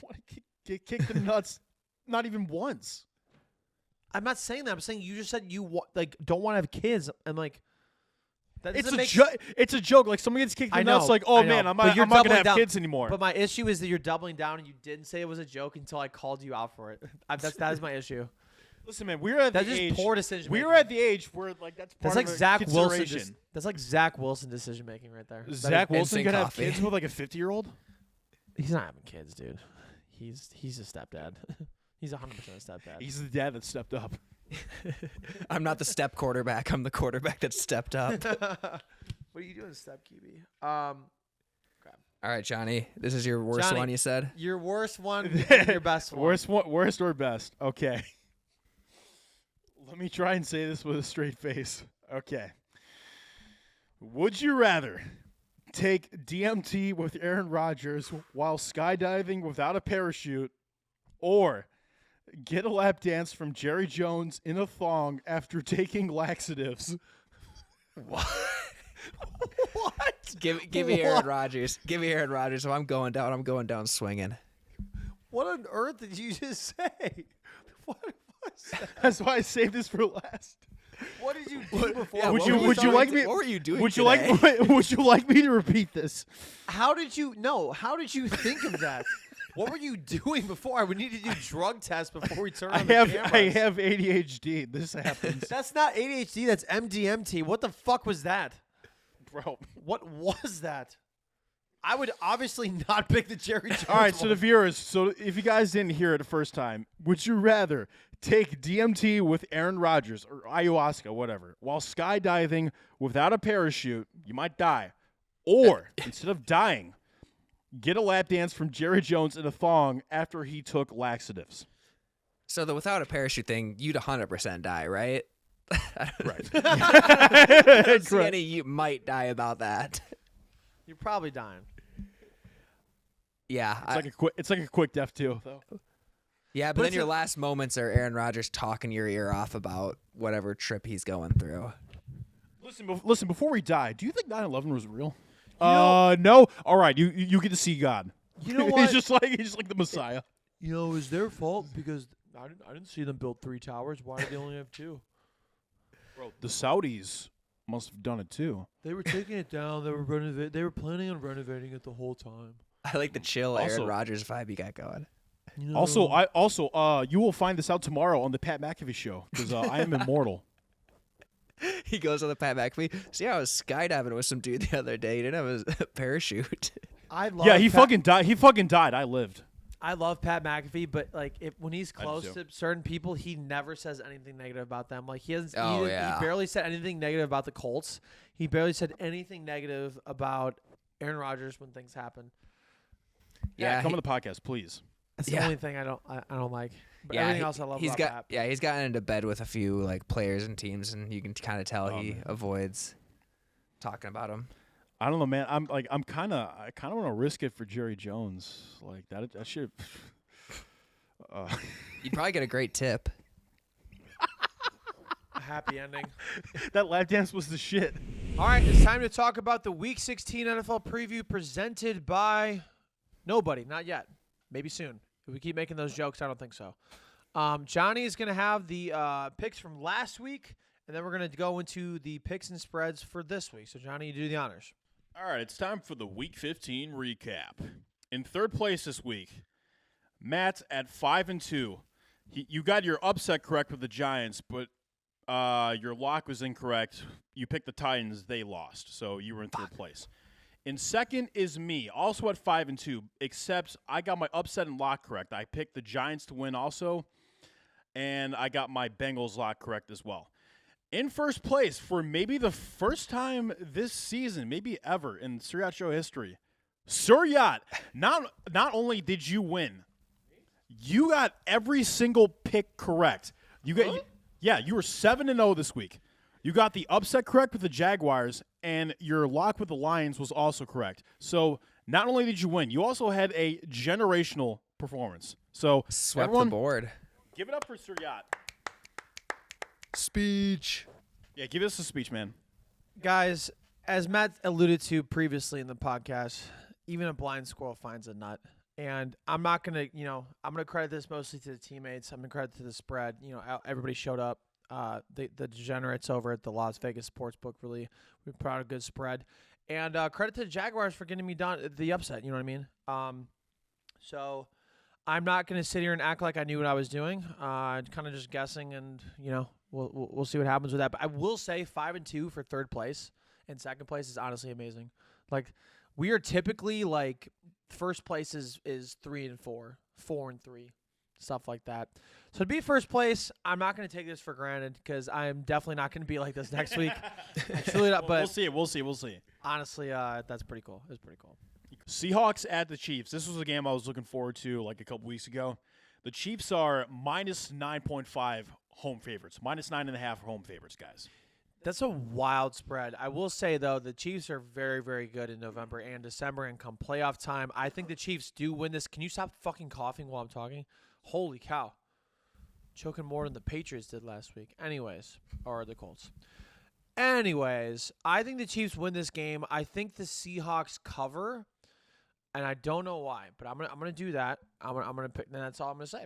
want to get kicked in the nuts, not even once. I'm not saying that. I'm saying you just said you don't want to have kids, and like that It's doesn't a make it's a joke. Like someone gets kicked in I the nuts, know, like, oh I know. man, I'm But not you're gonna doubling have down. kids anymore. But my issue is that you're doubling down, and you didn't say it was a joke until I called you out for it. That is my issue. Listen, man, we're at That's the just age. poor decision. We're at the age where like that's part That's like of our Zach Wilson. consideration. That's like Zach Wilson decision making right there. Zach Wilson instant gonna coffee. have kids with like a 50-year-old? He's not having kids, dude. He's a stepdad. He's 100% a stepdad. He's the dad that stepped up. I'm not the step quarterback. I'm the quarterback that stepped up. What are you doing, step QB? All right, Johnny. This is your worst Johnny. one, you said? Your worst one, and your best one. Worst or best? Okay. Let me try and say this with a straight face. Okay. Would you rather take DMT with Aaron Rodgers while skydiving without a parachute, or get a lap dance from Jerry Jones in a thong after taking laxatives? What? Give me Aaron Rodgers. Give me Aaron Rodgers. If I'm going down, I'm going down swinging. What on earth did you just say? What was that? That's why I saved this for last. What did you do before? Yeah, Would what you were you would you doing like to- me? what were you doing Would you today? would you like me to repeat this? How did you How did you think of that? What were you doing before? I would need to do drug tests before we turn on the I cameras. have ADHD. This happens, That's not ADHD. That's MDMT. What the fuck was that? bro. What was that? I would obviously not pick the Jerry Jones. All right, so one. the viewers, so if you guys didn't hear it the first time, would you rather take DMT with Aaron Rodgers or ayahuasca, whatever, while skydiving without a parachute? You might die. Or instead of dying, get a lap dance from Jerry Jones in a thong after he took laxatives. So the without a parachute thing, you'd 100% die, right? Right. I don't see any you might die about that. You're probably dying. Yeah. It's like a quick death too, though. Yeah, but then your last moments are Aaron Rodgers talking your ear off about whatever trip he's going through. Listen. Before we die, do you think 9/11 was real? know- No. All right, you get to see God. You know what? he's just like the Messiah. You know, it was their fault because I didn't see them build 3 towers. Why did they only have 2? Bro, the Saudis must have done it too. They were taking it down. They were planning on renovating it the whole time. I like the chill Aaron Also- Rodgers vibe you got going. You know? Also, you will find this out tomorrow on the Pat McAfee show because I am immortal. He goes on the Pat McAfee. See, I was skydiving with some dude the other day. He didn't have a parachute. I love Yeah, he fucking died. He fucking died. I lived. I love Pat McAfee, but like when he's close too. to certain people, he never says anything negative about them. Like he hasn't. Oh, he yeah. barely said anything negative about the Colts. He barely said anything negative about Aaron Rodgers when things happen. Yeah, come on the podcast, please. That's the only thing I don't like. But everything else I love about Pat. Yeah, he's gotten into bed with a few like players and teams, and you can kind of tell he avoids talking about them. I don't know, man. I kind of want to risk it for Jerry Jones. Like that should. You'd probably get a great tip. A happy ending. That lap dance was the shit. All right, it's time to talk about the Week 16 NFL preview presented by nobody. Not yet. Maybe soon. If we keep making those jokes, I don't think so. Johnny is going to have the picks from last week, and then we're going to go into the picks and spreads for this week. So, Johnny, you do the honors. All right, it's time for the Week 15 recap. In third place this week, Matt at 5-2. You got your upset correct with the Giants, but your lock was incorrect. You picked the Titans; they lost, so you were in third place. In second is me, also at 5-2, except I got my upset and lock correct. I picked the Giants to win also, and I got my Bengals lock correct as well. In first place for maybe the first time this season, maybe ever in Sir Yacht Show history, Sir Yacht. Not only did you win, you got every single pick correct. You got you were 7-0 this week. You got the upset correct with the Jaguars, and your lock with the Lions was also correct. So not only did you win, you also had a generational performance. So Swept everyone, the board. give it up for Sir Yacht. Speech. Yeah, give us a speech, man. Guys, as Matt alluded to previously in the podcast, even a blind squirrel finds a nut. And I'm not going to, I'm going to credit this mostly to the teammates. I'm going to credit to the spread. Everybody showed up. The degenerates over at the Las Vegas Sportsbook really put out a good spread. And credit to the Jaguars for getting me done the upset. You know what I mean? So I'm not going to sit here and act like I knew what I was doing. Kind of just guessing, and we'll see what happens with that. But I will say 5-2 for third place and second place is honestly amazing. Like we are typically like first place is 3-4, 4-3, stuff like that. So to be first place, I'm not going to take this for granted because I'm definitely not going to be like this next week. Truly not, but We'll see. Honestly, that's pretty cool. It's pretty cool. Seahawks at the Chiefs. This was a game I was looking forward to like a couple weeks ago. The Chiefs are minus 9.5 home favorites. Minus 9.5 home favorites, guys. That's a wild spread. I will say, though, the Chiefs are very, very good in November and December, and come playoff time, I think the Chiefs do win this. Can you stop fucking coughing while I'm talking? Holy cow. Choking more than the Patriots did last week. Anyways, or the Colts. Anyways, I think the Chiefs win this game. I think the Seahawks cover, and I don't know why, but I'm gonna do that. I'm gonna pick, and that's all I'm gonna say.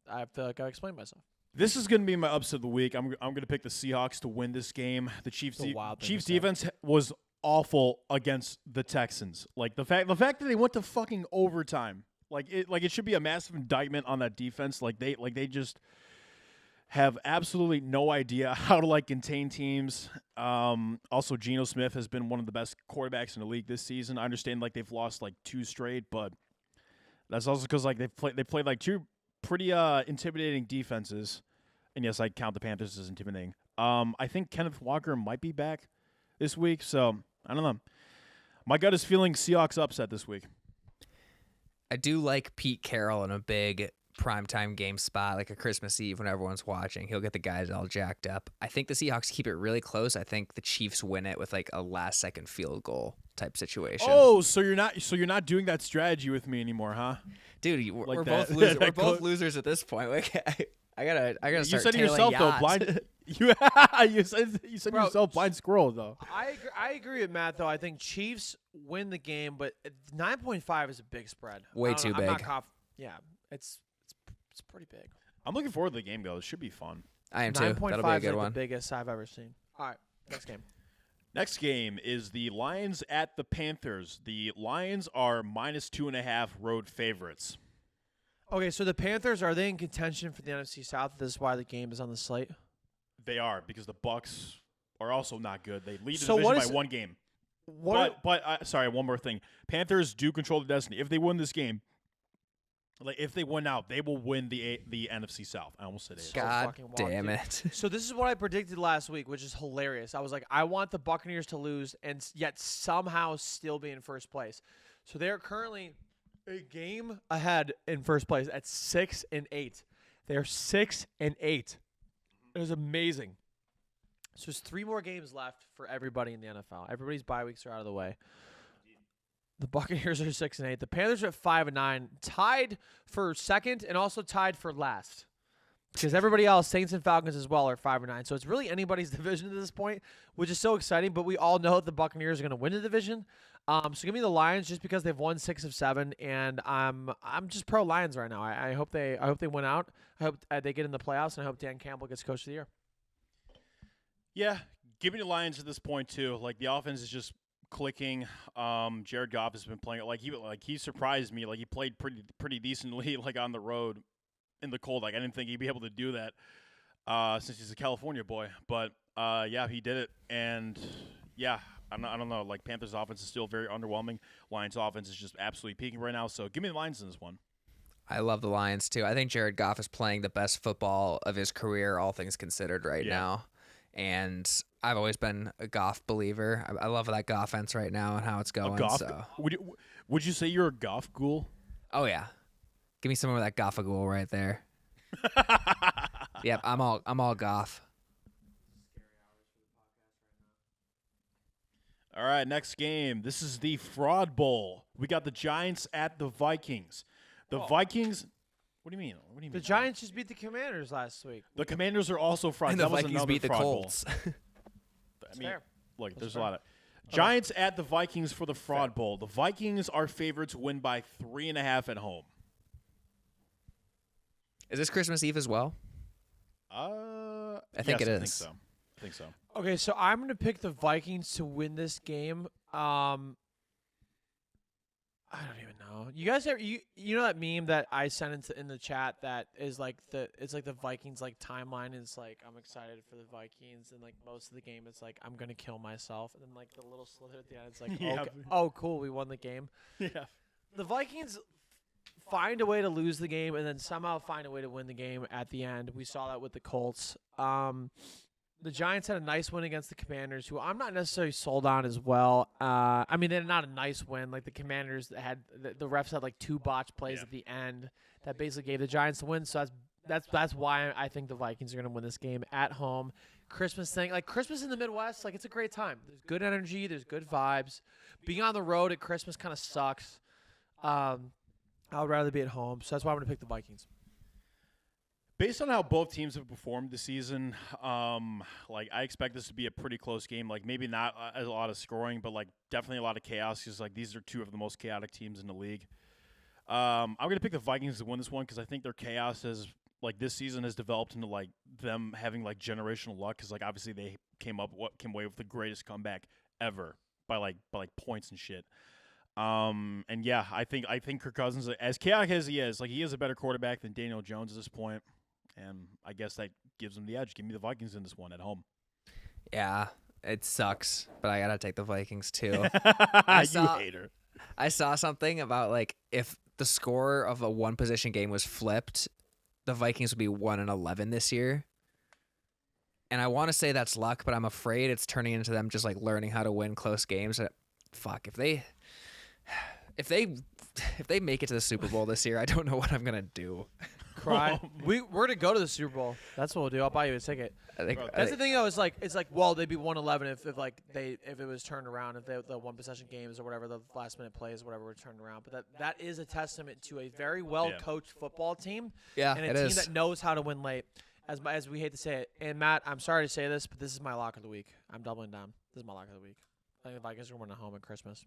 I feel like I explained myself. This is going to be my upset of the week. I'm going to pick the Seahawks to win this game. The Chiefs defense was awful against the Texans. Like the fact that they went to fucking overtime. Like it should be a massive indictment on that defense. Like they just have absolutely no idea how to contain teams. Also, Geno Smith has been one of the best quarterbacks in the league this season. I understand they've lost 2 straight, but that's also because they played 2 pretty intimidating defenses. And yes, I count the Panthers as intimidating. I think Kenneth Walker might be back this week, so I don't know. My gut is feeling Seahawks upset this week. I do like Pete Carroll in a big primetime game spot, like a Christmas Eve when everyone's watching. He'll get the guys all jacked up. I think the Seahawks keep it really close. I think the Chiefs win it with a last-second field goal type situation. Oh, so you're not doing that strategy with me anymore, huh? Dude, we're both losers. We're both losers at this point. I gotta start. You said tailing yourself though, yachts. blind. You said Bro, yourself blind squirrel though. I agree with Matt though. I think Chiefs win the game, but 9.5 is a big spread. Way too big. Yeah, it's pretty big. I'm looking forward to the game though. It should be fun. I am too. 9.5 That'll be a is good one. the biggest I've ever seen. All right, next game. Next game is the Lions at the Panthers. The Lions are minus 2.5 road favorites. Okay, so the Panthers, are they in contention for the NFC South? This is why the game is on the slate. They are, because the Bucks are also not good. They lead the So division by 1 game. What? But sorry, one more thing. Panthers do control the destiny. If they win this game, Like if they win out, they will win the NFC South. I almost said it. God fucking wild, damn dude. it. So this is what I predicted last week, which is hilarious. I was like, I want the Buccaneers to lose and yet somehow still be in first place. So they are currently a game ahead in first place at 6-8. They are 6-8. It was amazing. So there's 3 more games left for everybody in the NFL. Everybody's bye weeks are out of the way. The Buccaneers are 6-8. The Panthers are at 5-9, tied for second and also tied for last. Because everybody else, Saints and Falcons as well, are 5-9. So it's really anybody's division at this point, which is so exciting. But we all know the Buccaneers are going to win the division. So give me the Lions just because they've won 6 of 7, and I'm just pro Lions right now. I hope they win out. I hope they get in the playoffs, and I hope Dan Campbell gets Coach of the Year. Yeah, give me the Lions at this point too. Like the offense is just clicking. Jared Goff has been playing he surprised me. Like he played pretty decently like on the road in the cold. Like I didn't think he'd be able to do that since he's a California boy. But yeah, he did it. And yeah, I don't know. Like Panthers offense is still very underwhelming. Lions offense is just absolutely peaking right now. So give me the Lions in this one. I love the Lions too. I think Jared Goff is playing the best football of his career, all things considered, right now. And I've always been a Goff believer. I love that Goff-fence right now and how it's going. So. Would you say you're a Goff ghoul? Oh yeah, give me some of that Goffagool right there. Yep, I'm all Goff. All right, next game. This is the Fraud Bowl. We got the Giants at the Vikings. The Vikings. What do you mean? What do you mean? The Giants just beat the Commanders last week. The Commanders are also fraud. And the That was Vikings another beat the fraud bowl. Colts. I mean, fair. look, there's fair. a lot of Giants at the Vikings for the Fraud Bowl. The Vikings are favored to win by 3.5 at home. Is this Christmas Eve as well? I think it is. I think so. Okay, so I'm going to pick the Vikings to win this game. I don't even know. You guys ever you know that meme that I sent in the chat that is like it's like the Vikings like timeline is like I'm excited for the Vikings and like most of the game it's like I'm gonna kill myself and then like the little slither at the end it's like Yeah. oh cool we won the game. Yeah. The Vikings find a way to lose the game and then somehow find a way to win the game at the end. We saw that with the Colts. The Giants had a nice win against the Commanders, who I'm not necessarily sold on as well. I mean, they're not a nice win. Like the Commanders had the refs had like 2 botched plays at the end that basically gave the Giants the win. So that's why I think the Vikings are going to win this game at home. Christmas thing, like Christmas in the Midwest, like it's a great time. There's good energy, there's good vibes. Being on the road at Christmas kind of sucks. I would rather be at home, so that's why I'm going to pick the Vikings. Based on how both teams have performed this season, like I expect this to be a pretty close game. Like maybe not a lot of scoring, but like definitely a lot of chaos. Because like these are 2 of the most chaotic teams in the league. I'm gonna pick the Vikings to win this one because I think their chaos has like this season has developed into like them having like generational luck. Because like obviously they came away with the greatest comeback ever by points and shit. And yeah, I think Kirk Cousins, as chaotic as he is, like he is a better quarterback than Daniel Jones at this point. And I guess that gives them the edge. Give me the Vikings in this one at home. Yeah, it sucks, but I gotta take the Vikings too. You hater. I saw something about like if the score of a 1-position game was flipped, the Vikings would be 1-11 this year. And I want to say that's luck, but I'm afraid it's turning into them just like learning how to win close games. Fuck, if they make it to the Super Bowl this year, I don't know what I'm gonna do. Cry. We're to go to the Super Bowl. That's what we'll do. I'll buy you a ticket. That's the thing though. It's like well they'd be 1-11 if it was turned around if the 1-possession games or whatever the last minute plays or whatever were turned around. But that is a testament to a very well coached football team. Yeah, and a team that knows how to win late. As we hate to say it. And Matt, I'm sorry to say this, but this is my lock of the week. I'm doubling down. This is my lock of the week. I think the Vikings are going to win at home at Christmas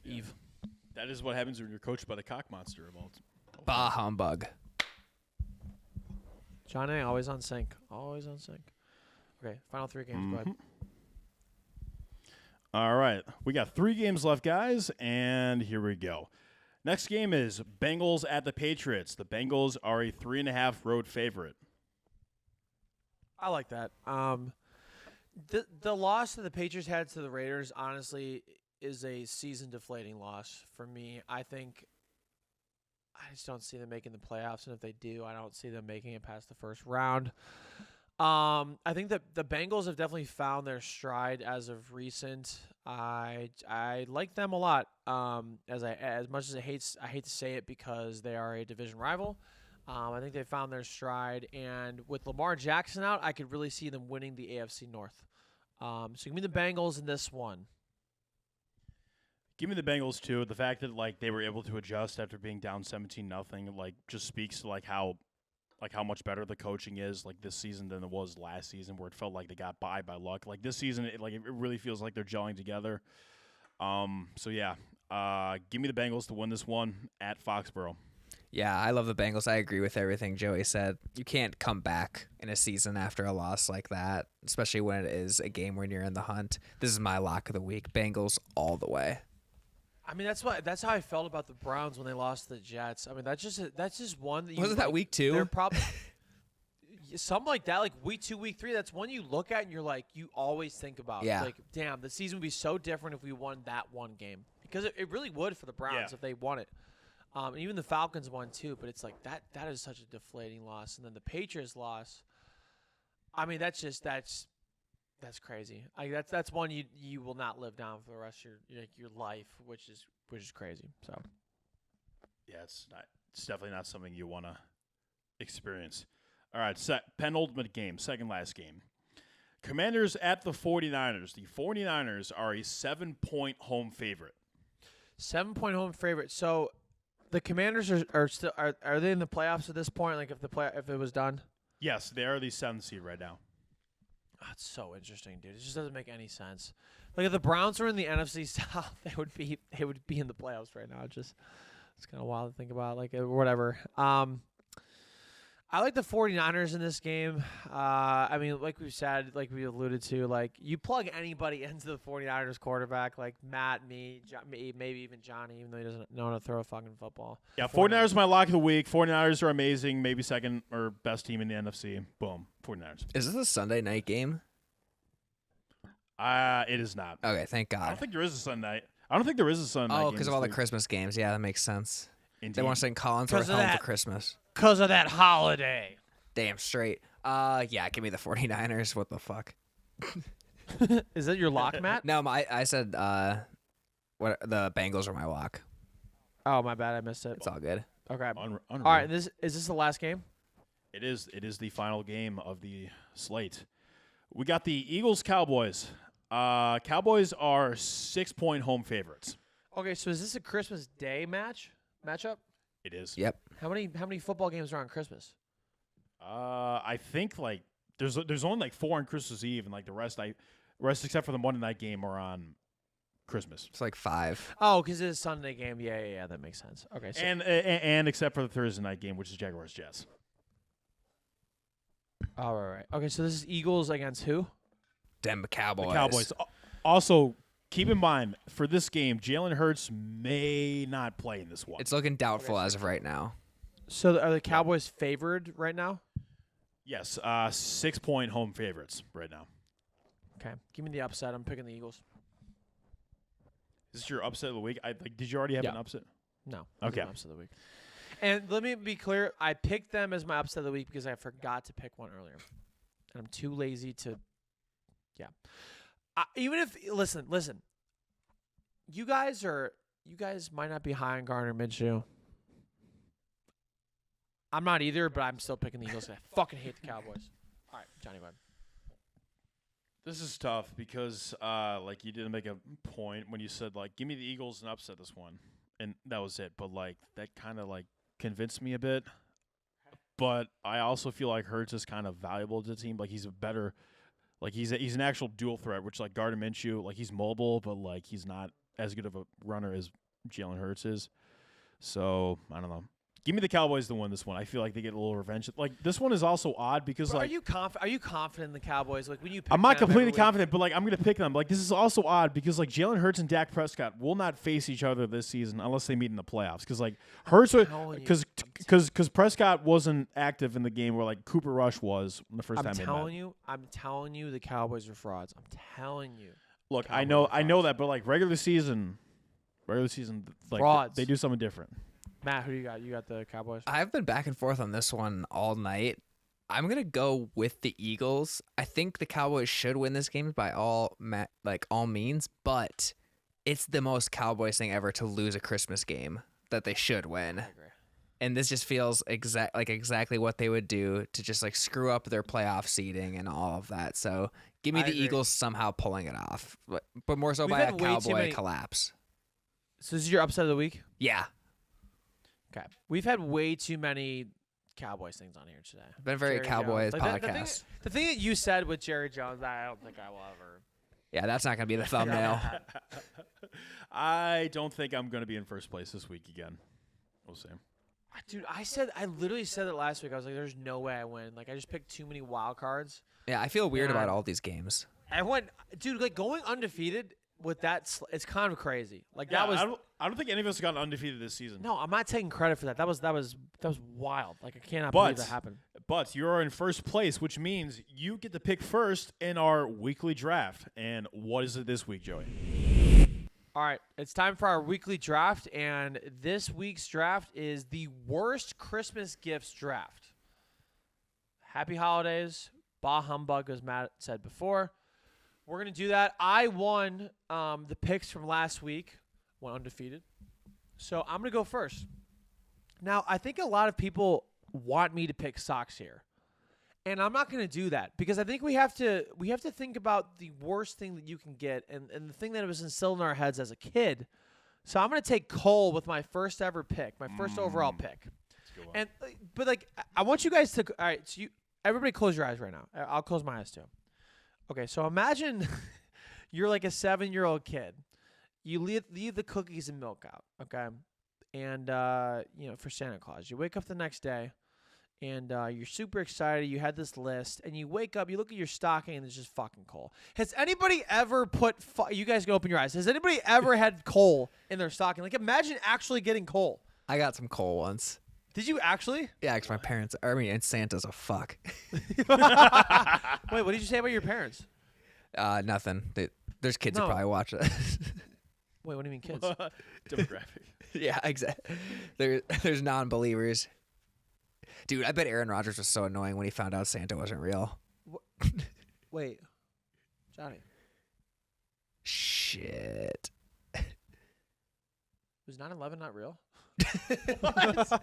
Eve. That is what happens when you're coached by the cock monster of all. Bah humbug. Johnny, always on sync. Always on sync. Okay, final 3 games. Go ahead. All right. We got 3 games left, guys, and here we go. Next game is Bengals at the Patriots. The Bengals are a 3.5 road favorite. I like that. The loss that the Patriots had to the Raiders, honestly, is a season-deflating loss for me. I think I just don't see them making the playoffs, and if they do, I don't see them making it past the first round. I think that the Bengals have definitely found their stride as of recent. I like them a lot. As much as I hate to say it because they are a division rival. I think they found their stride, and with Lamar Jackson out, I could really see them winning the AFC North. So give me the Bengals in this one. Give me the Bengals too. The fact that like they were able to adjust after being down 17-0, like just speaks to like how much better the coaching is like this season than it was last season, where it felt like they got by luck. Like this season, it really feels like they're gelling together. So yeah, give me the Bengals to win this one at Foxborough. Yeah, I love the Bengals. I agree with everything Joey said. You can't come back in a season after a loss like that, especially when it is a game when you're in the hunt. This is my lock of the week. Bengals all the way. I mean, that's how I felt about the Browns when they lost to the Jets. I mean, that's just one that you Wasn't that week 2? They're probably something like that, like week 2, week 3. That's one you look at and you're like, you always think about. Yeah. Like, damn, the season would be so different if we won that one game, because it really would for the Browns if they won it. And even the Falcons won too, but it's like that is such a deflating loss. And then the Patriots loss. I mean, that's crazy. That's one you will not live down for the rest of your life, which is crazy. So Yeah, it's definitely not something you want to experience. All right, penultimate game, second last game. Commanders at the 49ers. The 49ers are a 7-point home favorite. 7-point home favorite. So the Commanders are still are they in the playoffs at this point? Like if it was done? Yes, they are the 7th seed right now. Oh, it's so interesting, dude. It just doesn't make any sense. Like if the Browns were in the NFC South, they would be in the playoffs right now. It's kind of wild to think about, like whatever. I like the 49ers in this game. I mean, like we've said, like we alluded to, like you plug anybody into the 49ers quarterback, like Matt, me, maybe even Johnny, even though he doesn't know how to throw a fucking football. Yeah, 49ers are my lock of the week. 49ers are amazing, maybe second or best team in the NFC. Boom, 49ers. Is this a Sunday night game? It is not. Okay, thank God. I don't think there is a Sunday night. I don't think there is a Sunday night game. Oh, because of all the Christmas games. Yeah, that makes sense. Indeed. They want to send Collins right home for Christmas. Because of that holiday. Damn straight. Yeah, give me the 49ers. What the fuck? Is that your lock, Matt? No, I said what the Bengals are my lock. Oh, my bad. I missed it. It's all good. Okay. Unreal. All right. Is this the last game? It is the final game of the slate. We got the Eagles-Cowboys. Cowboys are 6-point home favorites. Okay, so is this a Christmas Day matchup? It is. Yep. How many football games are on Christmas? I think like there's only like 4 on Christmas Eve, and like the rest except for the Monday night game are on Christmas. It's like 5. Oh, because it's a Sunday game. Yeah, that makes sense. Okay, so And except for the Thursday night game, which is Jaguars Jets. all right. Okay, so this is Eagles against who? Them Cowboys. The Cowboys. Also, keep in mind for this game, Jalen Hurts may not play in this one. It's looking doubtful as of right now. So are the Cowboys favored right now? Yes, 6-point home favorites right now. Okay, give me the upset. I'm picking the Eagles. Is this your upset of the week? Did you already have an upset? No. Okay. Upset of the week. And let me be clear. I picked them as my upset of the week because I forgot to pick one earlier, and I'm too lazy to. Yeah. Even if listen, you guys might not be high on Gardner Minshew. I'm not either, but I'm still picking the Eagles. I fucking hate the Cowboys. All right, Johnny, bud. This is tough because like you didn't make a point when you said like give me the Eagles and upset this one, and that was it. But like that kind of like convinced me a bit. But I also feel like Hurts is kind of valuable to the team. Like he's a better, like he's an actual dual threat, which like Gardner Minshew, like he's mobile, but like he's not as good of a runner as Jalen Hurts is. So I don't know. Give me the Cowboys to win this one. I feel like they get a little revenge. Like this one is also odd because Bro, like are you confident in the Cowboys? Like when you pick I'm not them completely every week? confident, but like I'm gonna pick them. Like this is also odd because like Jalen Hurts and Dak Prescott will not face each other this season unless they meet in the playoffs. Because like Hurts, because Prescott wasn't active in the game where like Cooper Rush was the first time they met. I'm telling you, the Cowboys are frauds. I'm telling you. Look, Cowboys I know that, but like regular season, like Frauds. they do something different. Matt, who do you got? You got the Cowboys? I've been back and forth on this one all night. I'm gonna go with the Eagles. I think the Cowboys should win this game by all means, but it's the most Cowboys thing ever to lose a Christmas game that they should win. I agree. And this just feels exactly what they would do to just like screw up their playoff seeding and all of that. So give me the Eagles somehow pulling it off, but more so by a Cowboy collapse. So this is your upset of the week? Yeah. Okay. We've had way too many Cowboys things on here today. Been very Jerry Cowboys Jones. podcast. The thing that you said with Jerry Jones, I don't think I will ever. Yeah, that's not gonna be the thumbnail. I don't think I'm going to be in first place this week again. We'll see. Dude, I literally said it last week. I was like, there's no way I win. Like, I just picked too many wild cards. Yeah, I feel weird Yeah. about all these games. Dude, like going undefeated with that, it's kind of crazy. Like Yeah, that was. I don't think any of us have gotten undefeated this season. No, I'm not taking credit for that. That was wild. Like I cannot believe that happened. But you're in first place, which means you get to pick first in our weekly draft. And what is it this week, Joey? All right, it's time for our weekly draft, and this week's draft is the worst Christmas gifts draft. Happy holidays, bah humbug, as Matt said before. We're gonna do that. I won the picks from last week, went undefeated, so I'm gonna go first. Now, I think a lot of people want me to pick socks here, and I'm not gonna do that because I think we have to think about the worst thing that you can get, and the thing that was instilled in our heads as a kid. So I'm gonna take Cole with my first ever pick, my first overall pick. And but like I want you guys to all right. So everybody close your eyes right now. I'll close my eyes too. Okay, so imagine you're like a 7-year-old kid. You leave the cookies and milk out, okay? And for Santa Claus. You wake up the next day, and you're super excited. You had this list, and you wake up, you look at your stocking, and it's just fucking coal. Has anybody ever put you guys can open your eyes. Has anybody ever had coal in their stocking? Like, imagine actually getting coal. I got some coal once. Did you actually? Yeah, because my parents, and Santa's a fuck. Wait, what did you say about your parents? Nothing. There's kids No. who probably watch it. Wait, what do you mean kids? Demographic. Yeah, exactly. There's non-believers. Dude, I bet Aaron Rodgers was so annoying when he found out Santa wasn't real. Wait. Johnny. Shit. Was 9/11 not real? What?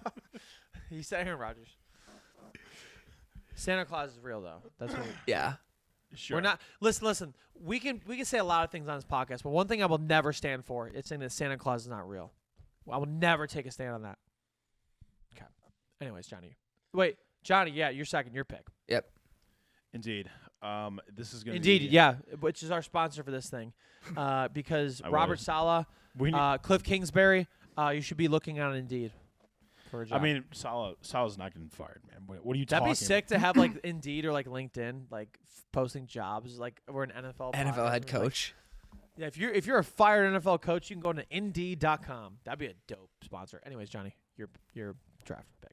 He said Aaron Rodgers. Santa Claus is real though. That's what Yeah. Sure. we're not. Listen. We can say a lot of things on this podcast, but one thing I will never stand for is saying that Santa Claus is not real. I will never take a stand on that. Okay. Anyways, Johnny. Wait, Johnny. Yeah, you're second. Your pick. Yep. Indeed. This is going to Indeed. be... Yeah, which is our sponsor for this thing, because Robert Saleh, Cliff Kingsbury. You should be looking on Indeed for a job. I mean, Salah's not getting fired, man. What are you That'd talking be sick to have like Indeed or like LinkedIn, like posting jobs, like we're an NFL NFL head podcast. coach. Like, yeah, if you're a fired NFL coach, you can go to Indeed.com. That'd be a dope sponsor. Anyways, Johnny, your draft pick.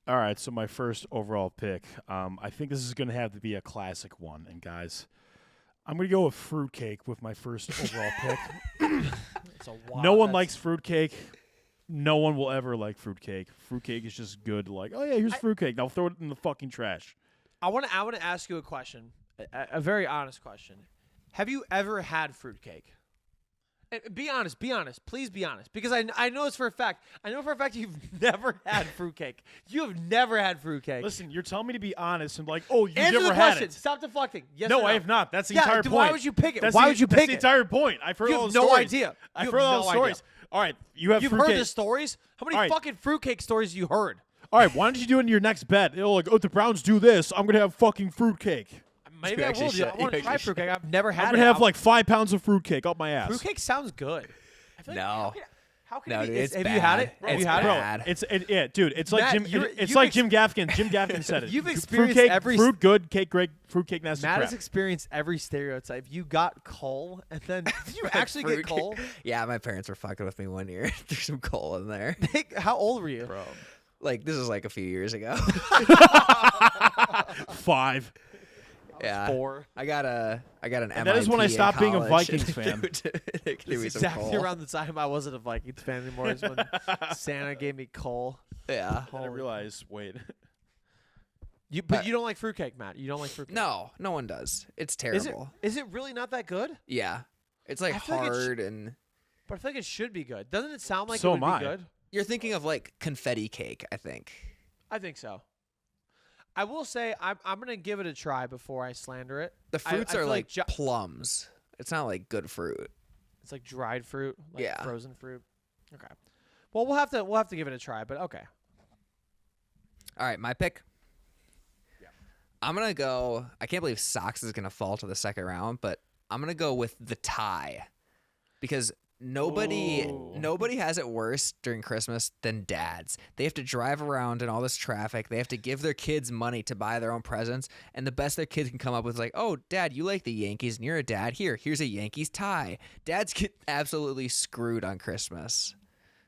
All right, so my first overall pick. I think this is going to have to be a classic one. And guys, I'm going to go with fruitcake with my first overall pick. No one likes fruitcake. No one will ever like fruitcake. Fruitcake is just good. Like, oh yeah, here's fruitcake. Now throw it in the fucking trash. I want to ask you a question, a very honest question. Have you ever had fruitcake? And be honest. Please be honest. Because I know this for a fact. I know for a fact you've never had fruitcake. You have never had fruitcake. Listen, you're telling me to be honest and like, oh, you've Answer never the had question. it. Stop deflecting. Yes No, or no? I have not. That's the Yeah, entire then point. why would you pick it? That's Why would you pick That's it? the entire point. I've heard You all have the no stories. idea. I've You heard have all no the stories. idea. All right, you have You've fruitcake. heard the stories? How many All right. fucking fruitcake stories you heard? All right, why don't you do it in your next bet? It'll like, oh, if the Browns do this, I'm gonna have fucking fruitcake. Maybe You I actually will. should. I want to You try actually fruitcake. I've never had I'm it. gonna have like 5 pounds of fruitcake up my ass. Fruitcake sounds good. I feel like, No. How can No, it be? dude, it's have bad. you had it? Have It's you had bad. it? Yeah, dude. It's like Matt, Jim. you're- It's you've like ex- Jim Gaffigan. Jim Gaffigan said it. You've experienced fruitcake, every- fruit good, cake great, fruitcake nasty Matt crap. has experienced every stereotype. You got coal, and then did you actually get Fruitcake. coal? Yeah, my parents were fucking with me one year. There's some coal in there. How old were you? Bro. Like, this is like a few years ago. 5. Yeah. 4. I got an And that is when I MIT in stopped being a college. Vikings fan. They gave me It's some exactly coal. around the time I wasn't a Vikings fan anymore. Is when Santa gave me coal. Yeah. Then I realized, wait. But you don't like fruitcake, Matt. You don't like fruitcake. No one does. It's terrible. Is it really not that good? Yeah. It's like I feel like hard and But I feel like it should be good. Doesn't it sound like So it would am I. be good? you're thinking of like confetti cake, I think. I think so. I will say I'm gonna give it a try before I slander it. The fruits I are feel like Jo- plums. It's not like good fruit. It's like dried fruit, like Yeah. frozen fruit. Okay. Well, we'll have to give it a try, but okay. All right, my pick. I'm going to go. I can't believe socks is going to fall to the second round, but I'm going to go with the tie because nobody has it worse during Christmas than dads. They have to drive around in all this traffic. They have to give their kids money to buy their own presents, and the best their kids can come up with is like, "Oh, Dad, you like the Yankees, and you're a dad. Here's a Yankees tie." Dads get absolutely screwed on Christmas.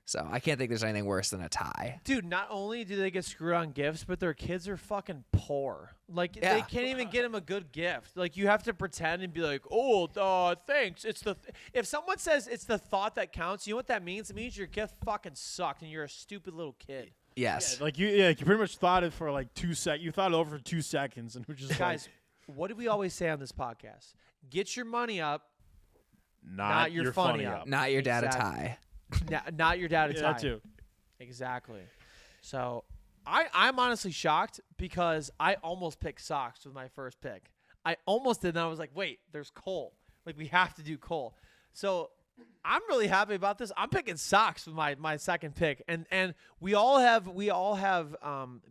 So I can't think there's anything worse than a tie. Dude, not only do they get screwed on gifts, but their kids are fucking poor. Like Yeah. they can't even get them a good gift. Like you have to pretend and be like, "Oh, thanks." It's if someone says it's the thought that counts, you know what that means? It means your gift fucking sucked and you're a stupid little kid. Yes. You pretty much thought it for like 2 seconds. You thought it over for 2 seconds, and we're just Guys, what do we always say on this podcast? Get your money up, like, not your funny up. Not your dad Exactly. a tie. Not your dad a Yeah, tie. that too. Exactly. So I'm honestly shocked because I almost picked socks with my first pick. I almost did, and I was like, wait, there's Cole. Like, we have to do Cole. So I'm really happy about this. I'm picking socks with my second pick. And we all have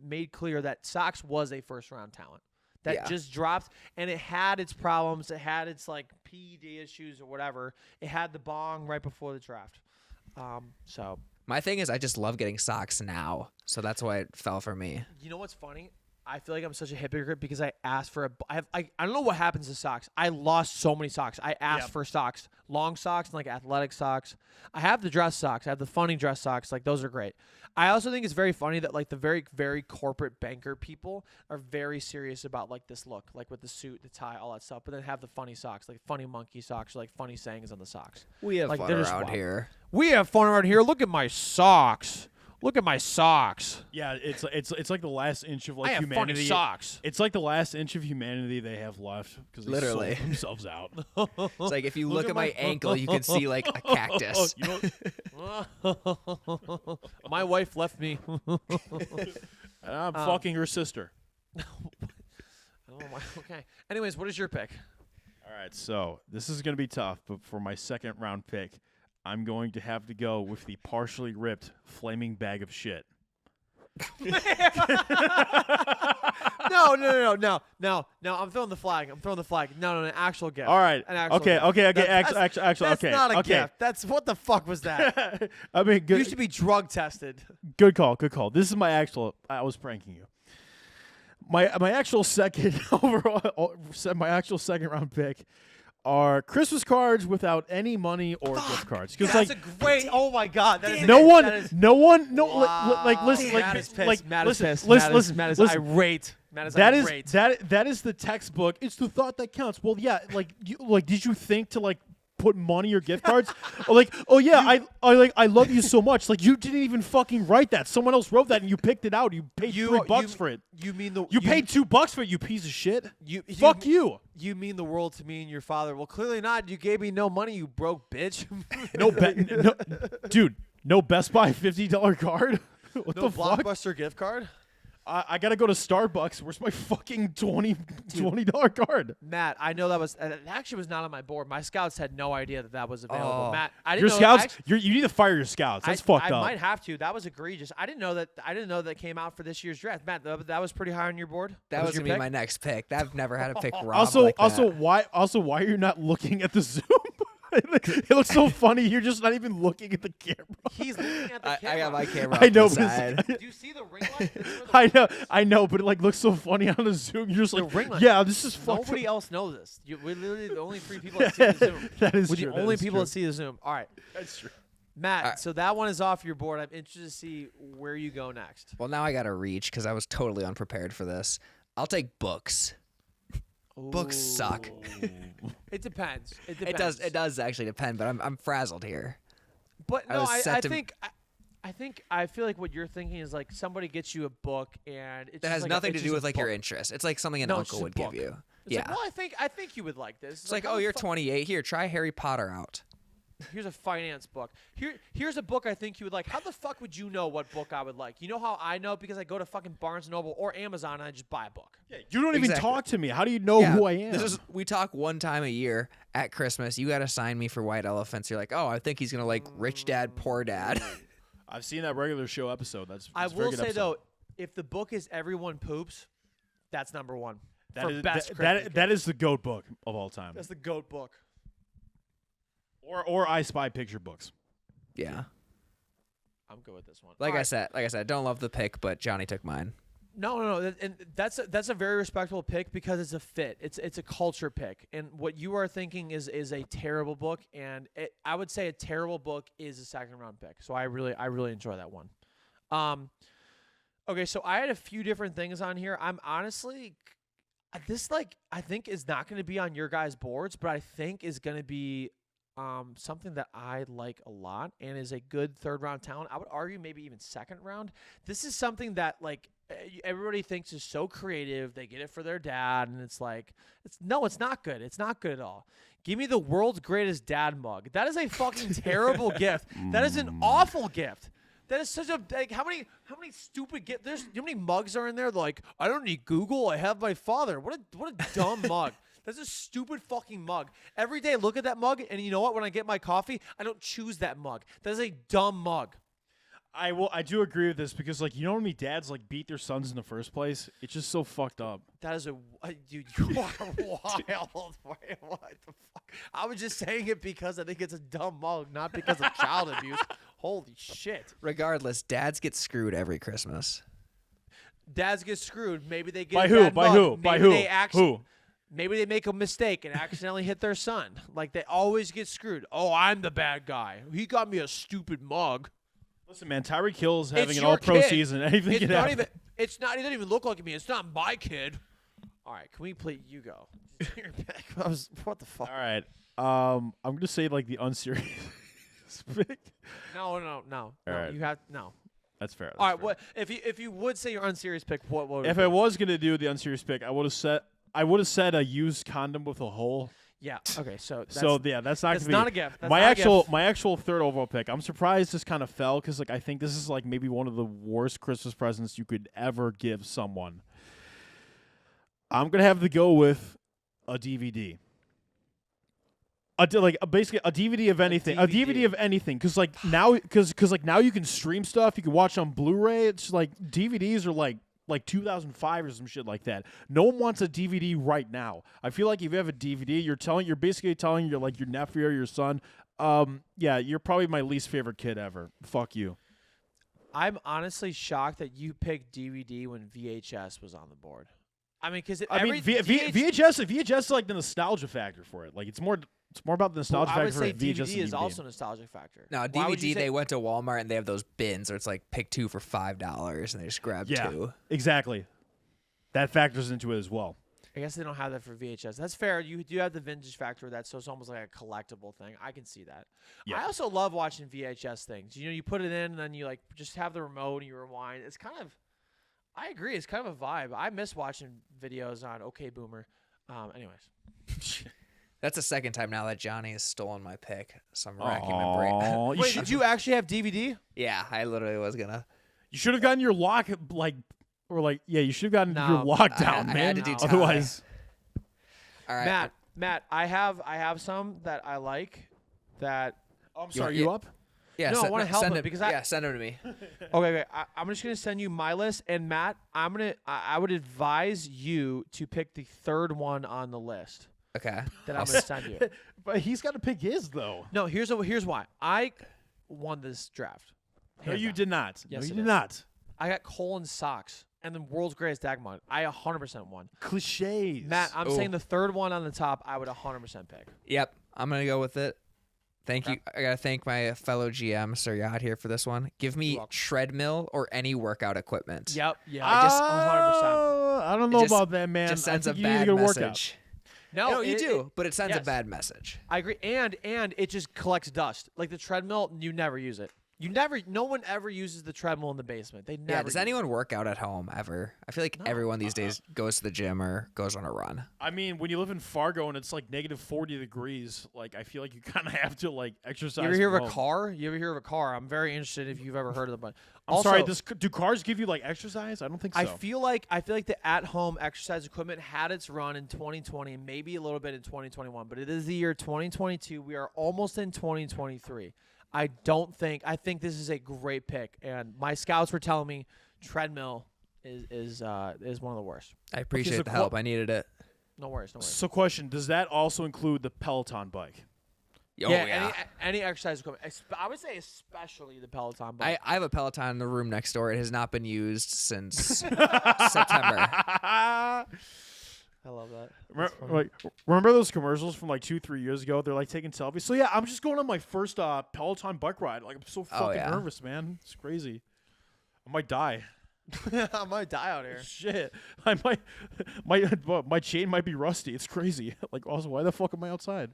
made clear that socks was a first-round talent that Yeah. just dropped, and it had its problems. It had its, like, PED issues or whatever. It had the bong right before the draft. So My thing is I just love getting socks now. So that's why it fell for me. you know what's funny? I feel like I'm such a hypocrite because I asked for I don't know what happens to socks. I lost so many socks. I asked for socks, long socks and like athletic socks. I have the dress socks. I have the funny dress socks. Like those are great. I also think it's very funny that like the very, very corporate banker people are very serious about like this look, like with the suit, the tie, all that stuff, but then have the funny socks, like funny monkey socks, or like funny sayings on the socks. We have Like, fun they're just around wild. here. We have fun around here. Look at my socks. Look at my socks. Yeah, it's like the last inch of like I have humanity. funny socks. It's like the last inch of humanity they have left because they Literally. sold themselves out. It's like if you look at at my ankle, you can see like a cactus. You know, My wife left me. and I'm fucking her sister. Oh my, okay. Anyways, what is your pick? All right, so this is going to be tough, but for my second round pick, I'm going to have to go with the partially ripped flaming bag of shit. No. I'm throwing the flag. No. Actual gift. All right. An actual Okay. gift. Okay. That's Okay. not a Okay. gift. That's what the fuck was that? I mean, You good. should be drug tested. Good call. Good call. This is my actual. I was pranking you. My actual second overall. My actual second round pick are Christmas cards without any money or gift cards. Because That's like a great. Oh my god. That is no Wow. one, like listen, Matt is pissed. like Matt is listen, pissed. listen, Matt is listen. irate. Matt is That is irate. that is the textbook. It's the thought that counts. Well, yeah, did you think to like put money or gift cards? Or like, oh yeah, I love you so much. Like you didn't even fucking write that. Someone else wrote that and you picked it out. You paid $3 for it. You mean the You paid $2 for it, you piece of shit. Fuck you. You mean the world to me and your father? Well, clearly not. You gave me no money, you broke bitch. No, dude, no Best Buy $50 card. What No the fuck? Blockbuster gift card. I gotta go to Starbucks. Where's my fucking $20 card? Matt, I know that actually was not on my board. My scouts had no idea that was available. Oh. Matt, I Your didn't know. scouts, you need to fire your scouts. That's fucked I up. might have to. That was egregious. I didn't know that came out for this year's draft. Matt, that was pretty high on your board. That was your gonna be pick? my next pick. I've never had a pick robbed Also, like that. why are you not looking at the Zoom? It looks so funny. You're just not even looking at the camera. He's looking at the I camera. got my camera. I know, off the but side. Do you see the ring light? This is where the I know, but it like looks so funny on the Zoom. You're just The like, ring light. yeah, this is fucked. Nobody else knows this. We're literally the only 3 people that see the Zoom. That is We're true. the that only is people true. that see the Zoom. All right, That's true. Matt. All right. So that one is off your board. I'm interested to see where you go next. Well, now I gotta reach because I was totally unprepared for this. I'll take books. Books suck. It depends. It depends. It does actually depend, but I'm frazzled here. But I no, was set to- I feel like what you're thinking is like somebody gets you a book and it's That just has like nothing it's to do just with a like your book. interest. It's like something an No, it's uncle just a would give book. you. It's like, well, I think you would like this. It's like, how oh, the you're fuck- 28. Here, try Harry Potter out. Here's a finance book. Here's a book I think you would like. How the fuck would you know what book I would like? You know how I know? Because I go to fucking Barnes & Noble or Amazon and I just buy a book. You don't even Exactly. talk to me. How do you know who I am? We talk one time a year at Christmas. You got to sign me for White Elephants. You're like, oh, I think he's going to like Rich Dad, Poor Dad. I've seen that regular show episode. That's I a very will good say, episode. though, if the book is Everyone Poops, that's number one. That for is best that is the GOAT book of all time. That's the GOAT book. Or I Spy picture books. Yeah. I'm good with this one. Like All I right. said, don't love the pick, but Johnny took mine. No, and that's a very respectable pick because it's a fit. It's a culture pick, and what you are thinking is a terrible book, and I would say a terrible book is a second round pick. So I really enjoy that one. Okay, so I had a few different things on here. I'm honestly this I think is not going to be on your guys' boards, but I think is going to be something that I like a lot and is a good third round talent. I would argue maybe even second round. This is something that like everybody thinks is so creative. They get it for their dad, and it's like it's not good. It's not good at all. Give me the world's greatest dad mug. That is a fucking terrible gift. That is an awful gift. That is such a like how many stupid gifts? There's how many mugs are in there? They're like, I don't need Google. I have my father. What a dumb mug. That's a stupid fucking mug. Every day I look at that mug, and you know what? When I get my coffee, I don't choose that mug. That is a dumb mug. I do agree with this because like you know how many dads like beat their sons in the first place? It's just so fucked up. That is dude, you are wild. What the fuck? I was just saying it because I think it's a dumb mug, not because of child abuse. Holy shit. Regardless, dads get screwed every Christmas. Dads get screwed. Maybe they get By a who? bad By mug. who? Maybe By who? They Who? Maybe they make a mistake and accidentally hit their son. Like they always get screwed. Oh, I'm the bad guy. He got me a stupid mug. Listen, man, Tyreek Hill's having It's an your all-pro kid. season. Anything It's can not happen. even. It's not. He doesn't even look like me. It's not my kid. All right, can we play? You go. What the fuck? All right. I'm gonna say like the unserious pick. No. All right. You have no. That's fair. All right. That's fair. What if you would say your unserious pick? What would it If be? I was gonna do the unserious pick, I would have said a used condom with a hole. Yeah. Okay. So that's, That's not that's gonna be not a gift. That's my not a actual gift. my actual third overall pick. I'm surprised this kind of fell because like I think this is like maybe one of the worst Christmas presents you could ever give someone. I'm gonna have to go with a DVD. Basically a DVD of anything, a DVD of anything, because now you can stream stuff, you can watch on Blu-ray. It's like DVDs are like 2005 or some shit like that. No one wants a DVD right now. I feel like if you have a DVD, you're basically telling your nephew or your son, yeah, you're probably my least favorite kid ever. Fuck you. I'm honestly shocked that you picked DVD when VHS was on the board. I mean, because VHS is like the nostalgia factor for it. Like it's more about the nostalgia I factor would for say it. VHS DVD and is DVD. also a nostalgia factor. No, Why would you DVD, say- they went to Walmart and they have those bins where it's like pick two for $5 and they just grab two. Exactly. That factors into it as well. I guess they don't have that for VHS. That's fair. You do have the vintage factor of that, so it's almost like a collectible thing. I can see that. Yeah. I also love watching VHS things. You know, you put it in and then you like just have the remote and you rewind. It's kind of, I agree. It's kind of a vibe. I miss watching videos on OK Boomer. Anyways. That's the second time now that Johnny has stolen my pick, so I'm racking my brain. Aw, Wait, did you actually have DVD? Yeah, I literally was gonna. You should have gotten your lock you should have gotten No, your lockdown, I man. had to do tie. Otherwise, All right, Matt, I have some that I like that. I'm sorry, you yeah. up? No, I wanna help send him because I- yeah, send him to me. Okay, I'm just gonna send you my list, and Matt, I would advise you to pick the third one on the list Okay. that I'm gonna send you. But he's got to pick his though. No, here's why. I won this draft. No, Hands you down. did not. Yes, no, you it did is. not. I got Colin socks and the world's greatest dag mug. I 100% won. Cliches. Matt, I'm Ooh. saying the third one on the top, I would 100% pick. Yep, I'm gonna go with it. Thank you. I gotta thank my fellow GM, Sir Yacht, here for this one. Give me welcome. treadmill or any workout equipment. Yep. Yeah. I just- 100%. I don't know just- about that, man. Just I sends a think you need to bad get a workout. message. No, you do, but it sends a yes. bad message. I agree, and it just collects dust. Like the treadmill, you never use it. No one ever uses the treadmill in the basement. They never. Yeah, does anyone work out at home ever? I feel like everyone these days goes to the gym or goes on a run. I mean, when you live in Fargo and it's like negative 40 degrees, like I feel like you kind of have to like exercise. You ever hear from of a home. car? You ever hear of a car? I'm very interested if you've ever heard of them. I'm sorry. Do cars give you like exercise? I don't think so. I feel like the at-home exercise equipment had its run in 2020, maybe a little bit in 2021, but it is the year 2022. We are almost in 2023. I think this is a great pick, and my scouts were telling me treadmill is one of the worst. I appreciate the help. I needed it. No worries. So, question: does that also include the Peloton bike? Oh, yeah. Any exercise equipment. I would say especially the Peloton bike. I have a Peloton in the room next door. It has not been used since September. I love that. Remember those commercials from like 2-3 years ago? They're like taking selfies. So yeah, I'm just going on my first Peloton bike ride. Like I'm so fucking nervous, man. It's crazy. I might die. I might die out here. Shit, I my chain might be rusty. It's crazy. Like also, why the fuck am I outside?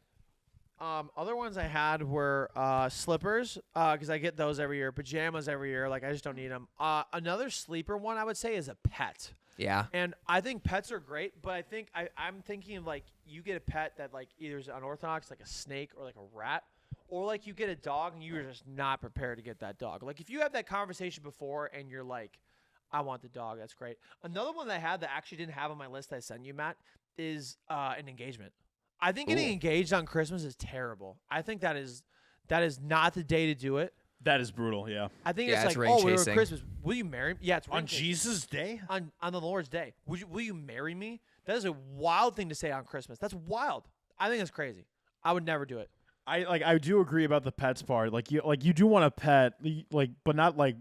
Other ones I had were slippers, because I get those every year. Pajamas every year. Like I just don't need them. Another sleeper one I would say is a pet. Yeah. And I think pets are great, but I think I'm thinking like you get a pet that like either is unorthodox, like a snake or like a rat, or like you get a dog and you're just not prepared to get that dog. Like if you have that conversation before and you're like, I want the dog, that's great. Another one that I had that actually didn't have on my list I sent you, Matt, is an engagement. I think getting engaged on Christmas is terrible. I think that is not the day to do it. That is brutal, yeah. I think it's like, ring oh, we were chasing. Christmas. Will you marry me? Yeah, it's ring On chasing. Jesus' day? On the Lord's day. Will you marry me? That is a wild thing to say on Christmas. That's wild. I think that's crazy. I would never do it. I do agree about the pets part. Like you do want a pet, like but not like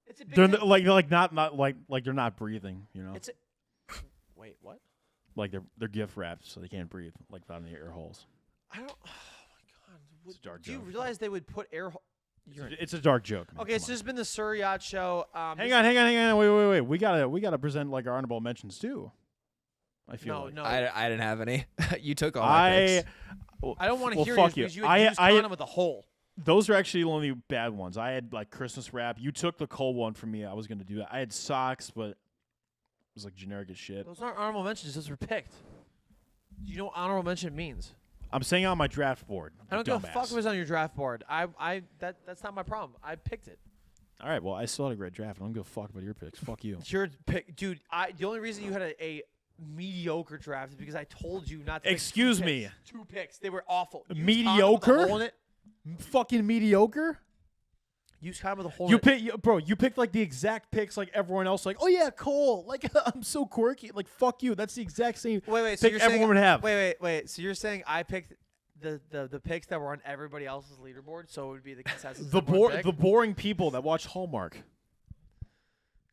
It's a big they're thing. like not like they're not breathing, you know. Wait, what? Like they're gift wrapped so they can't breathe like down in the air holes. I don't. Oh my God. It's a dark Do you joke. realize they would put air? It's a dark joke. Man. Okay, so this has been the Sir Yacht show. Hang on. Wait. We gotta present like our honorable mentions too. I feel No. I didn't have any. You took all my picks. I don't want to hear fuck yours you. because you used condom with a hole. Those are actually the only bad ones. I had like Christmas wrap. You took the cold one from me. I was gonna do that. I had socks, but it was like generic as shit. Those aren't honorable mentions. Those were picked. Do you know what honorable mention means? I'm saying on my draft board. I don't give a fuck dumbass. if it's on your draft board. That's not my problem. I picked it. All right, well, I still had a great draft. I don't give a fuck about your picks. Fuck you. It's your pick, dude. The only reason you had a mediocre draft is because I told you not to. Excuse pick me. 2 picks. They were awful. Use Mediocre? condom with a hole in it. Fucking mediocre. Use condom with a hole You in it. bro. You picked like the exact picks like everyone else. Like, oh yeah, Cole. Like I'm so quirky. Like fuck you. That's the exact same Wait. So pick you're everyone saying, would have. Wait. So you're saying I picked the picks that were on everybody else's leaderboard, so it would be the consensus. The boring people that watch Hallmark.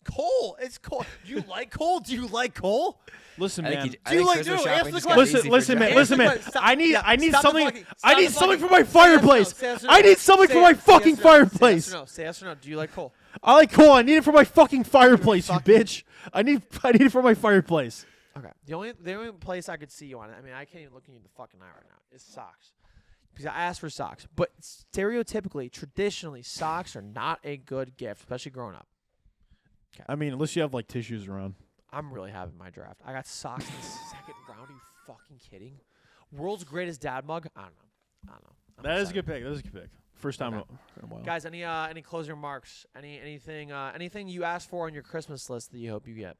Cole, it's Cole. Do you like Cole? Do you like Cole? Listen, I man. think Do you like- Christmas dude, shopping answer the just got question. easy for Listen, man. Jack. Listen, man. Stop- I need yeah, something. stop the fucking- I need stop the something for fucking- my say yes or no, fireplace. say yes or no. I need something Say for my yes or fucking no. fireplace. Say yes or no. Do you like Cole? I like Cole. I need it for my fucking fireplace, you bitch. I need it for my fireplace. Okay. The only place I could see you on it, I mean, I can't even look you in the fucking eye right now, is socks. Because I asked for socks. But stereotypically, traditionally, socks are not a good gift, especially growing up. I mean, unless you have like tissues around. I'm really having my draft. I got socks in the second round. Are you fucking kidding? World's greatest dad mug? I don't know. I'm That is a excited. good pick. First time Okay. in a while. Guys, any closing remarks? Anything you asked for on your Christmas list that you hope you get?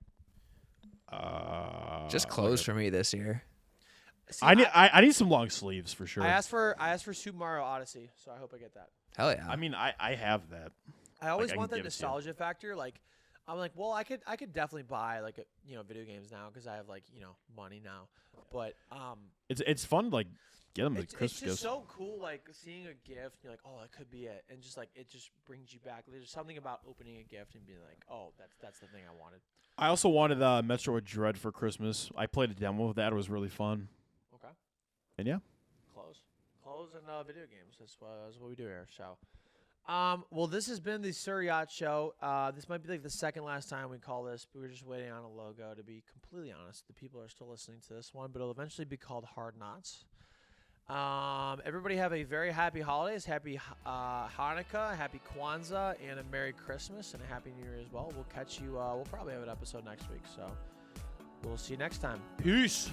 Just clothes for me this year. See, I need some long sleeves for sure. I asked for Super Mario Odyssey, so I hope I get that. Hell yeah. I mean, I have that. I always I want can that give it to you. nostalgia factor. Like, I'm like, well, I could definitely buy like video games now because I have like money now. But It's fun to, like get them as it's Christmas just gifts. so cool, like seeing a gift. And you're like, oh, that could be it, and just like it just brings you back. There's something about opening a gift and being like, oh, that's the thing I wanted. I also wanted Metroid Dread for Christmas. I played a demo of that. It was really fun. Okay. And yeah. Close and video games. That's what we do here. So, Well, this has been the Sir Yacht Show. This might be like the second last time we call this, but we're just waiting on a logo. To be completely honest, the people are still listening to this one, but it'll eventually be called Hard Knots. Everybody have a very happy holidays, happy Hanukkah, happy Kwanzaa, and a Merry Christmas and a Happy New Year as well. We'll catch you. We'll probably have an episode next week, so we'll see you next time. Peace.